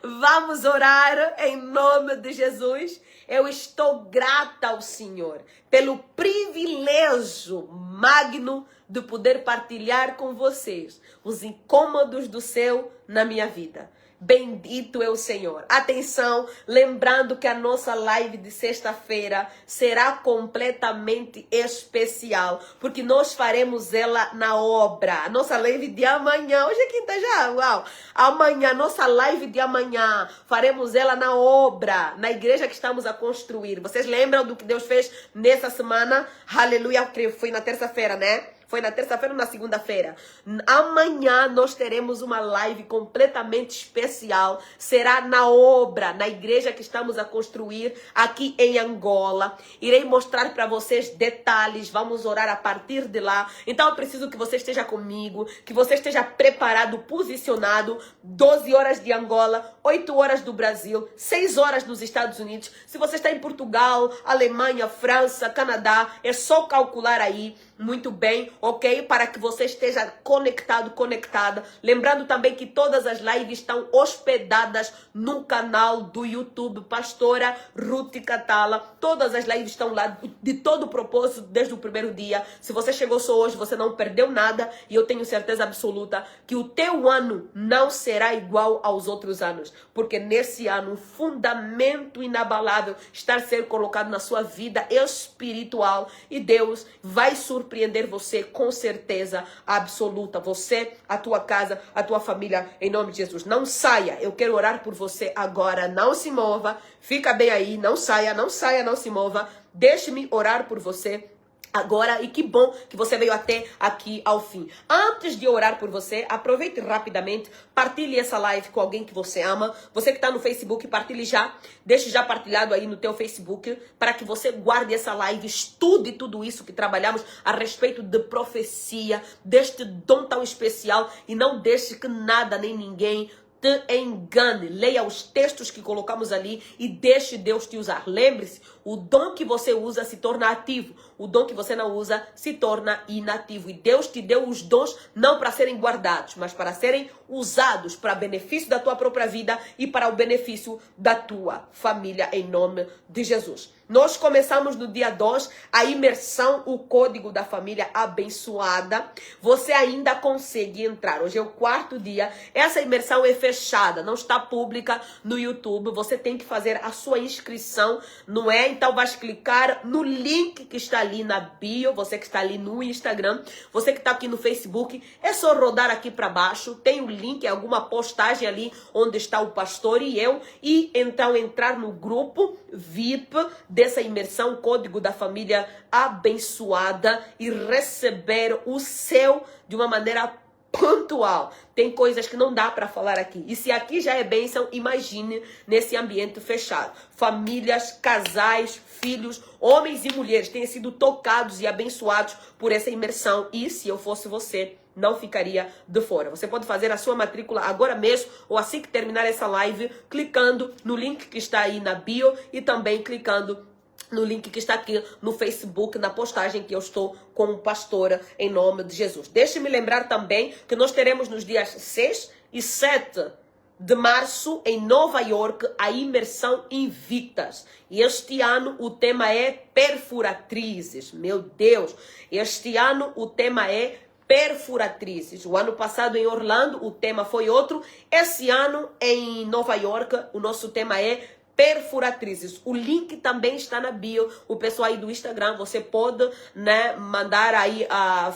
Vamos orar em nome de Jesus. Eu estou grata ao Senhor pelo privilégio magno de poder partilhar com vocês os incômodos do céu na minha vida. Bendito é o Senhor. Atenção, lembrando que a nossa live de sexta-feira será completamente especial, porque nós faremos ela na obra. A nossa live de amanhã, hoje é quinta já, uau! Amanhã, nossa live de amanhã, faremos ela na obra, na igreja que estamos a construir. Vocês lembram do que Deus fez nessa semana? Aleluia, foi na terça-feira, né? Foi na terça-feira ou na segunda-feira? Amanhã nós teremos uma live completamente especial. Será na obra, na igreja que estamos a construir aqui em Angola. Irei mostrar para vocês detalhes. Vamos orar a partir de lá. Então eu preciso que você esteja comigo, que você esteja preparado, posicionado. 12 horas de Angola, 8 horas do Brasil, 6 horas dos Estados Unidos. Se você está em Portugal, Alemanha, França, Canadá, é só calcular aí. Muito bem, ok? Para que você esteja conectado, conectada. Lembrando também que todas as lives estão hospedadas no canal do YouTube Pastora Ruth Catala. Todas as lives estão lá de todo o propósito desde o primeiro dia. Se você chegou só hoje, você não perdeu nada. E eu tenho certeza absoluta que o teu ano não será igual aos outros anos. Porque nesse ano, um fundamento inabalável está a ser colocado na sua vida espiritual. E Deus vai surpreender você com certeza absoluta. Você, a tua casa, a tua família, em nome de Jesus. Não saia. Eu quero orar por você agora. Não se mova. Fica bem aí. Não saia, não saia, não se mova. Deixe-me orar por você agora, e que bom que você veio até aqui ao fim. Antes de orar por você, aproveite rapidamente, partilhe essa live com alguém que você ama. Você que está no Facebook, partilhe já. Deixe já partilhado aí no teu Facebook, para que você guarde essa live, estude tudo isso que trabalhamos a respeito de profecia, deste dom tão especial, e não deixe que nada nem ninguém te engane. Leia os textos que colocamos ali e deixe Deus te usar. Lembre-se, o dom que você usa se torna ativo. O dom que você não usa se torna inativo. E Deus te deu os dons não para serem guardados, mas para serem usados para benefício da tua própria vida e para o benefício da tua família, em nome de Jesus. Nós começamos no dia 2 a imersão, o código da família abençoada. Você ainda consegue entrar. Hoje é o 4º dia. Essa imersão é fechada, não está pública no YouTube. Você tem que fazer a sua inscrição, não é? Então vai clicar no link que está ali na bio. Você que está ali no Instagram, você que está aqui no Facebook, é só rodar aqui para baixo. Tem o link, alguma postagem ali onde está o pastor e eu. E então entrar no grupo VIP dessa imersão, código da família abençoada, e receber o céu de uma maneira pontual. Tem coisas que não dá para falar aqui. E se aqui já é bênção, imagine nesse ambiente fechado. Famílias, casais, filhos, homens e mulheres têm sido tocados e abençoados por essa imersão. E se eu fosse você, não ficaria de fora. Você pode fazer a sua matrícula agora mesmo, ou assim que terminar essa live, clicando no link que está aí na bio e também clicando no link que está aqui no Facebook, na postagem que eu estou como pastora, em nome de Jesus. Deixe-me lembrar também que nós teremos nos dias 6 e 7 de março, em Nova York, a imersão Invictas. E este ano o tema é perfuratrizes. Meu Deus, este ano o tema é perfuratrizes. O ano passado em Orlando o tema foi outro. Esse ano em Nova York o nosso tema é perfuratrizes. O link também está na bio. O pessoal aí do Instagram, você pode, né, mandar aí,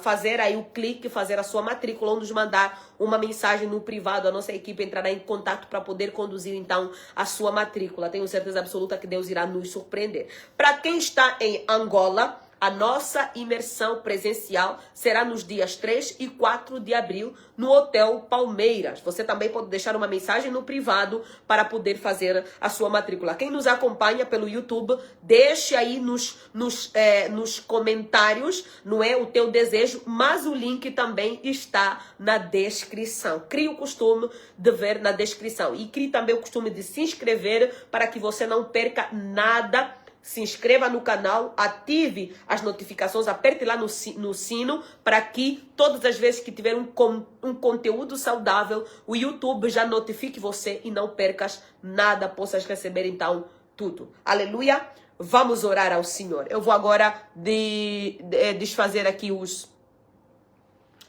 fazer aí o clique, fazer a sua matrícula, ou nos mandar uma mensagem no privado. A nossa equipe entrará em contato para poder conduzir então a sua matrícula. Tenho certeza absoluta que Deus irá nos surpreender. Para quem está em Angola, a nossa imersão presencial será nos dias 3 e 4 de abril no Hotel Palmeiras. Você também pode deixar uma mensagem no privado para poder fazer a sua matrícula. Quem nos acompanha pelo YouTube, deixe aí nos comentários, não é, o teu desejo, mas o link também está na descrição. Crie o costume de ver na descrição e crie também o costume de se inscrever para que você não perca nada. Se inscreva no canal, ative as notificações, aperte lá no sino, para que todas as vezes que tiver um conteúdo saudável, o YouTube já notifique você e não percas nada, possas receber então tudo. Aleluia! Vamos orar ao Senhor. Eu vou agora desfazer aqui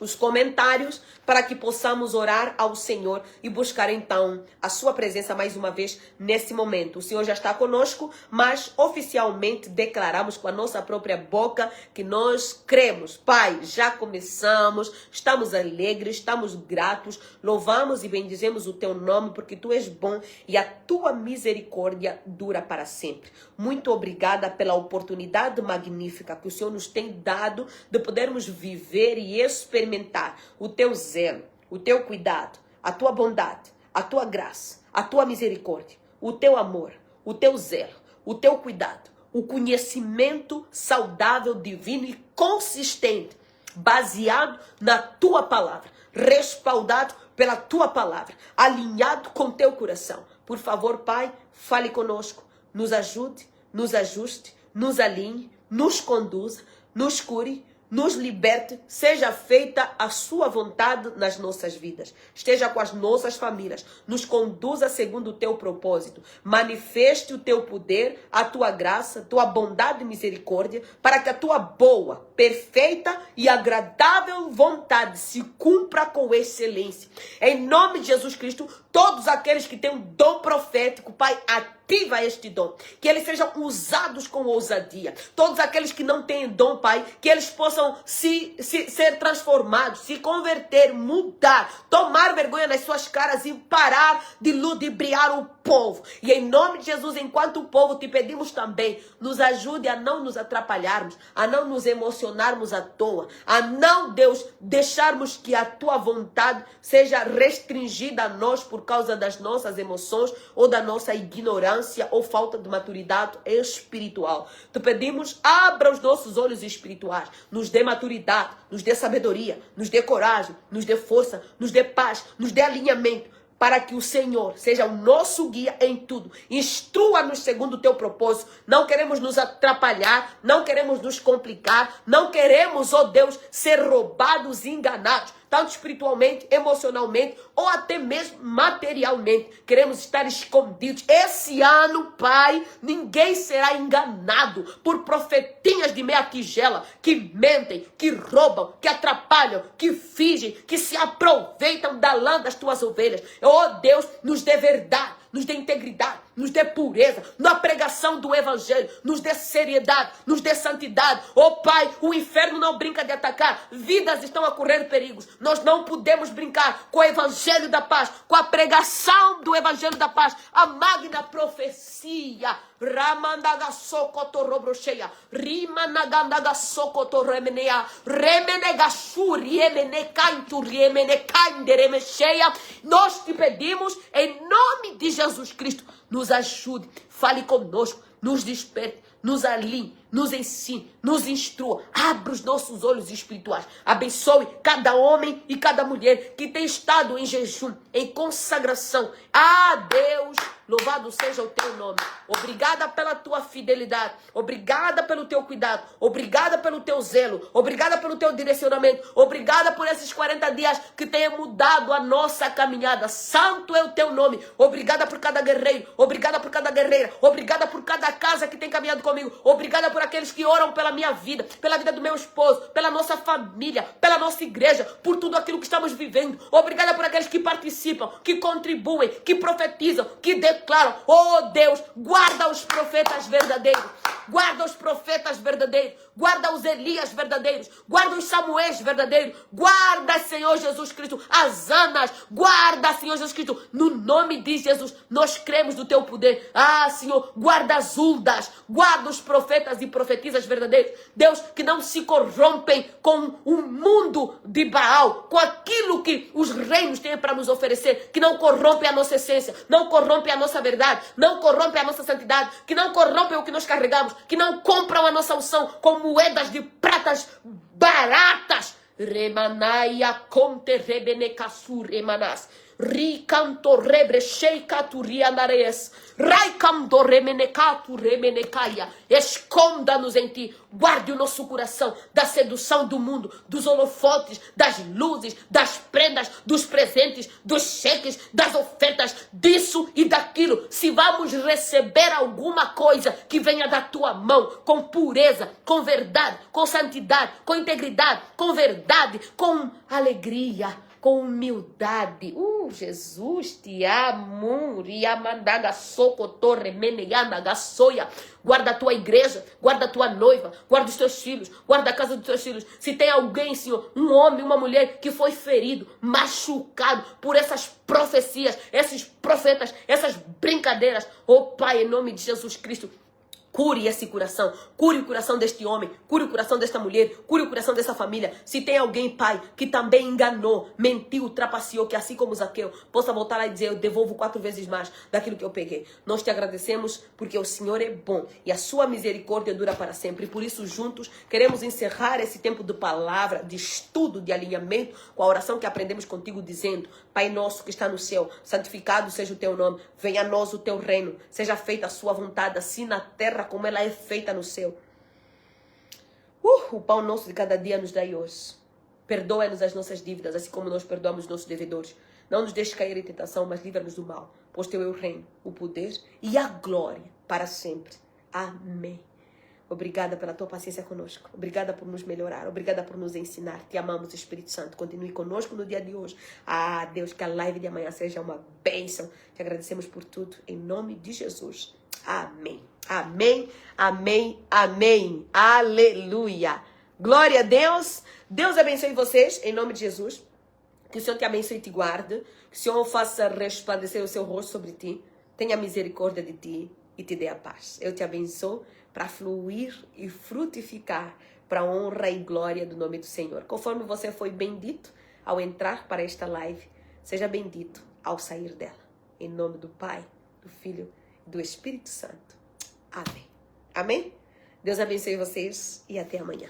os comentários para que possamos orar ao Senhor e buscar então a sua presença mais uma vez nesse momento. O Senhor já está conosco, mas oficialmente declaramos com a nossa própria boca que nós cremos. Pai, já começamos, estamos alegres, estamos gratos, louvamos e bendizemos o teu nome porque tu és bom e a tua misericórdia dura para sempre. Muito obrigada pela oportunidade magnífica que o Senhor nos tem dado de podermos viver e experimentar o teu zelo, o teu cuidado, a tua bondade, a tua graça, a tua misericórdia, o teu amor, o teu zelo, o teu cuidado, o conhecimento saudável, divino e consistente, baseado na tua palavra, respaldado pela tua palavra, alinhado com teu coração. Por favor, Pai, fale conosco, nos ajude, nos ajuste, nos alinhe, nos conduza, nos cure, nos liberte, seja feita a sua vontade nas nossas vidas. Esteja com as nossas famílias, nos conduza segundo o teu propósito. Manifeste o teu poder, a tua graça, tua bondade e misericórdia, para que a tua boa, perfeita e agradável vontade se cumpra com excelência. Em nome de Jesus Cristo, todos aqueles que têm um dom profético, Pai, ativa este dom, que eles sejam usados com ousadia. Todos aqueles que não têm dom, Pai, que eles possam ser transformados, se converter, mudar, tomar vergonha nas suas caras e parar de ludibriar o povo. E em nome de Jesus, enquanto o povo, te pedimos também, nos ajude a não nos atrapalharmos, a não nos emocionarmos à toa, a não, Deus, deixarmos que a tua vontade seja restringida a nós por causa das nossas emoções ou da nossa ignorância ou falta de maturidade espiritual. Te pedimos, abra os nossos olhos espirituais, nos dê maturidade, nos dê sabedoria, nos dê coragem, nos dê força, nos dê paz, nos dê alinhamento, para que o Senhor seja o nosso guia em tudo. Instrua-nos segundo o teu propósito. Não queremos nos atrapalhar, não queremos nos complicar, não queremos, ó Deus, ser roubados e enganados, tanto espiritualmente, emocionalmente ou até mesmo materialmente. Queremos estar escondidos. Esse ano, Pai, ninguém será enganado por profetinhas de meia tigela que mentem, que roubam, que atrapalham, que fingem, que se aproveitam da lã das tuas ovelhas. Oh Deus, nos dê verdade, nos dê integridade, nos dê pureza, na pregação do evangelho, nos dê seriedade, nos dê santidade. Oh Pai, o inferno não brinca de atacar, vidas estão a correr perigos. Nós não podemos brincar com o evangelho da paz, com a pregação do evangelho da paz, a magna profecia. Ramandaga socotorobrocheia, rimanaganda socotoremenea, remenegashuri, remenecainturi, remenecainderemecheia. Nós te pedimos, em nome de Jesus Cristo, nos ajude, fale conosco, nos desperte, nos alinhe, nos ensine, nos instrua, abra os nossos olhos espirituais, abençoe cada homem e cada mulher que tem estado em jejum, em consagração. Ah, Deus, louvado seja o teu nome. Obrigada pela tua fidelidade, obrigada pelo teu cuidado, obrigada pelo teu zelo, obrigada pelo teu direcionamento, obrigada por esses 40 dias que tenha mudado a nossa caminhada. Santo é o teu nome. Obrigada por cada guerreiro, obrigada por cada guerreira, obrigada por cada casa que tem caminhado comigo, obrigada por aqueles que oram pela minha vida, pela vida do meu esposo, pela nossa família, pela nossa igreja, por tudo aquilo que estamos vivendo. Obrigada por aqueles que participam, que contribuem, que profetizam, que declaram. Oh Deus, guarda os profetas verdadeiros, guarda os profetas verdadeiros, guarda os Elias verdadeiros, guarda os Samuéis verdadeiros, guarda, Senhor Jesus Cristo, as Anas, guarda, Senhor Jesus Cristo, no nome de Jesus, nós cremos no teu poder. Ah, Senhor, guarda as Huldas, guarda os profetas e profetisas verdadeiros, Deus, que não se corrompem com o mundo de Baal, com aquilo que os reinos têm para nos oferecer, que não corrompe a nossa essência, não corrompe a nossa verdade, não corrompe a nossa santidade, que não corrompem o que nós carregamos, que não compram a nossa unção com moedas de pratas baratas. Remanaia conte rebenecasur emanas. Ricanto rebrechei caturianares. Raicando remenecatu remenecaya. Esconda-nos em ti. Guarde o nosso coração da sedução do mundo, dos holofotes, das luzes, das prendas, dos presentes, dos cheques, das ofertas, disso e daquilo. Se vamos receber alguma coisa que venha da tua mão, com pureza, com verdade, com santidade, com integridade, com verdade, com alegria, com humildade. Jesus, te amo. Riamandaga socotorre meneanaga soia. Guarda a tua igreja, guarda a tua noiva, guarda os teus filhos, guarda a casa dos teus filhos. Se tem alguém, Senhor, um homem, uma mulher que foi ferido, machucado por essas profecias, esses profetas, essas brincadeiras, oh Pai, em nome de Jesus Cristo, cure esse coração, cure o coração deste homem, cure o coração desta mulher, cure o coração dessa família. Se tem alguém, Pai, que também enganou, mentiu, trapaceou, que assim como Zaqueu, possa voltar lá e dizer, eu devolvo 4 vezes mais daquilo que eu peguei. Nós te agradecemos porque o Senhor é bom e a sua misericórdia dura para sempre. E por isso, juntos, queremos encerrar esse tempo de palavra, de estudo, de alinhamento, com a oração que aprendemos contigo, dizendo, Pai nosso que está no céu, santificado seja o teu nome, venha a nós o teu reino, seja feita a sua vontade, assim na terra como ela é feita no céu. O pão nosso de cada dia nos dai hoje. Perdoa-nos as nossas dívidas, assim como nós perdoamos nossos devedores. Não nos deixes cair em tentação, mas livra-nos do mal. Pois teu é o reino, o poder e a glória para sempre. Amém. Obrigada pela tua paciência conosco. Obrigada por nos melhorar. Obrigada por nos ensinar. Te amamos, Espírito Santo. Continue conosco no dia de hoje. Deus, que a live de amanhã seja uma bênção. Te agradecemos por tudo. Em nome de Jesus. Amém. Amém, amém, amém. Aleluia. Glória a Deus. Deus abençoe vocês, em nome de Jesus. Que o Senhor te abençoe e te guarde. Que o Senhor faça resplandecer o seu rosto sobre ti. Tenha misericórdia de ti e te dê a paz. Eu te abençoo para fluir e frutificar para a honra e glória do nome do Senhor. Conforme você foi bendito ao entrar para esta live, seja bendito ao sair dela. Em nome do Pai, do Filho e do Espírito Santo. Amém. Amém? Deus abençoe vocês e até amanhã.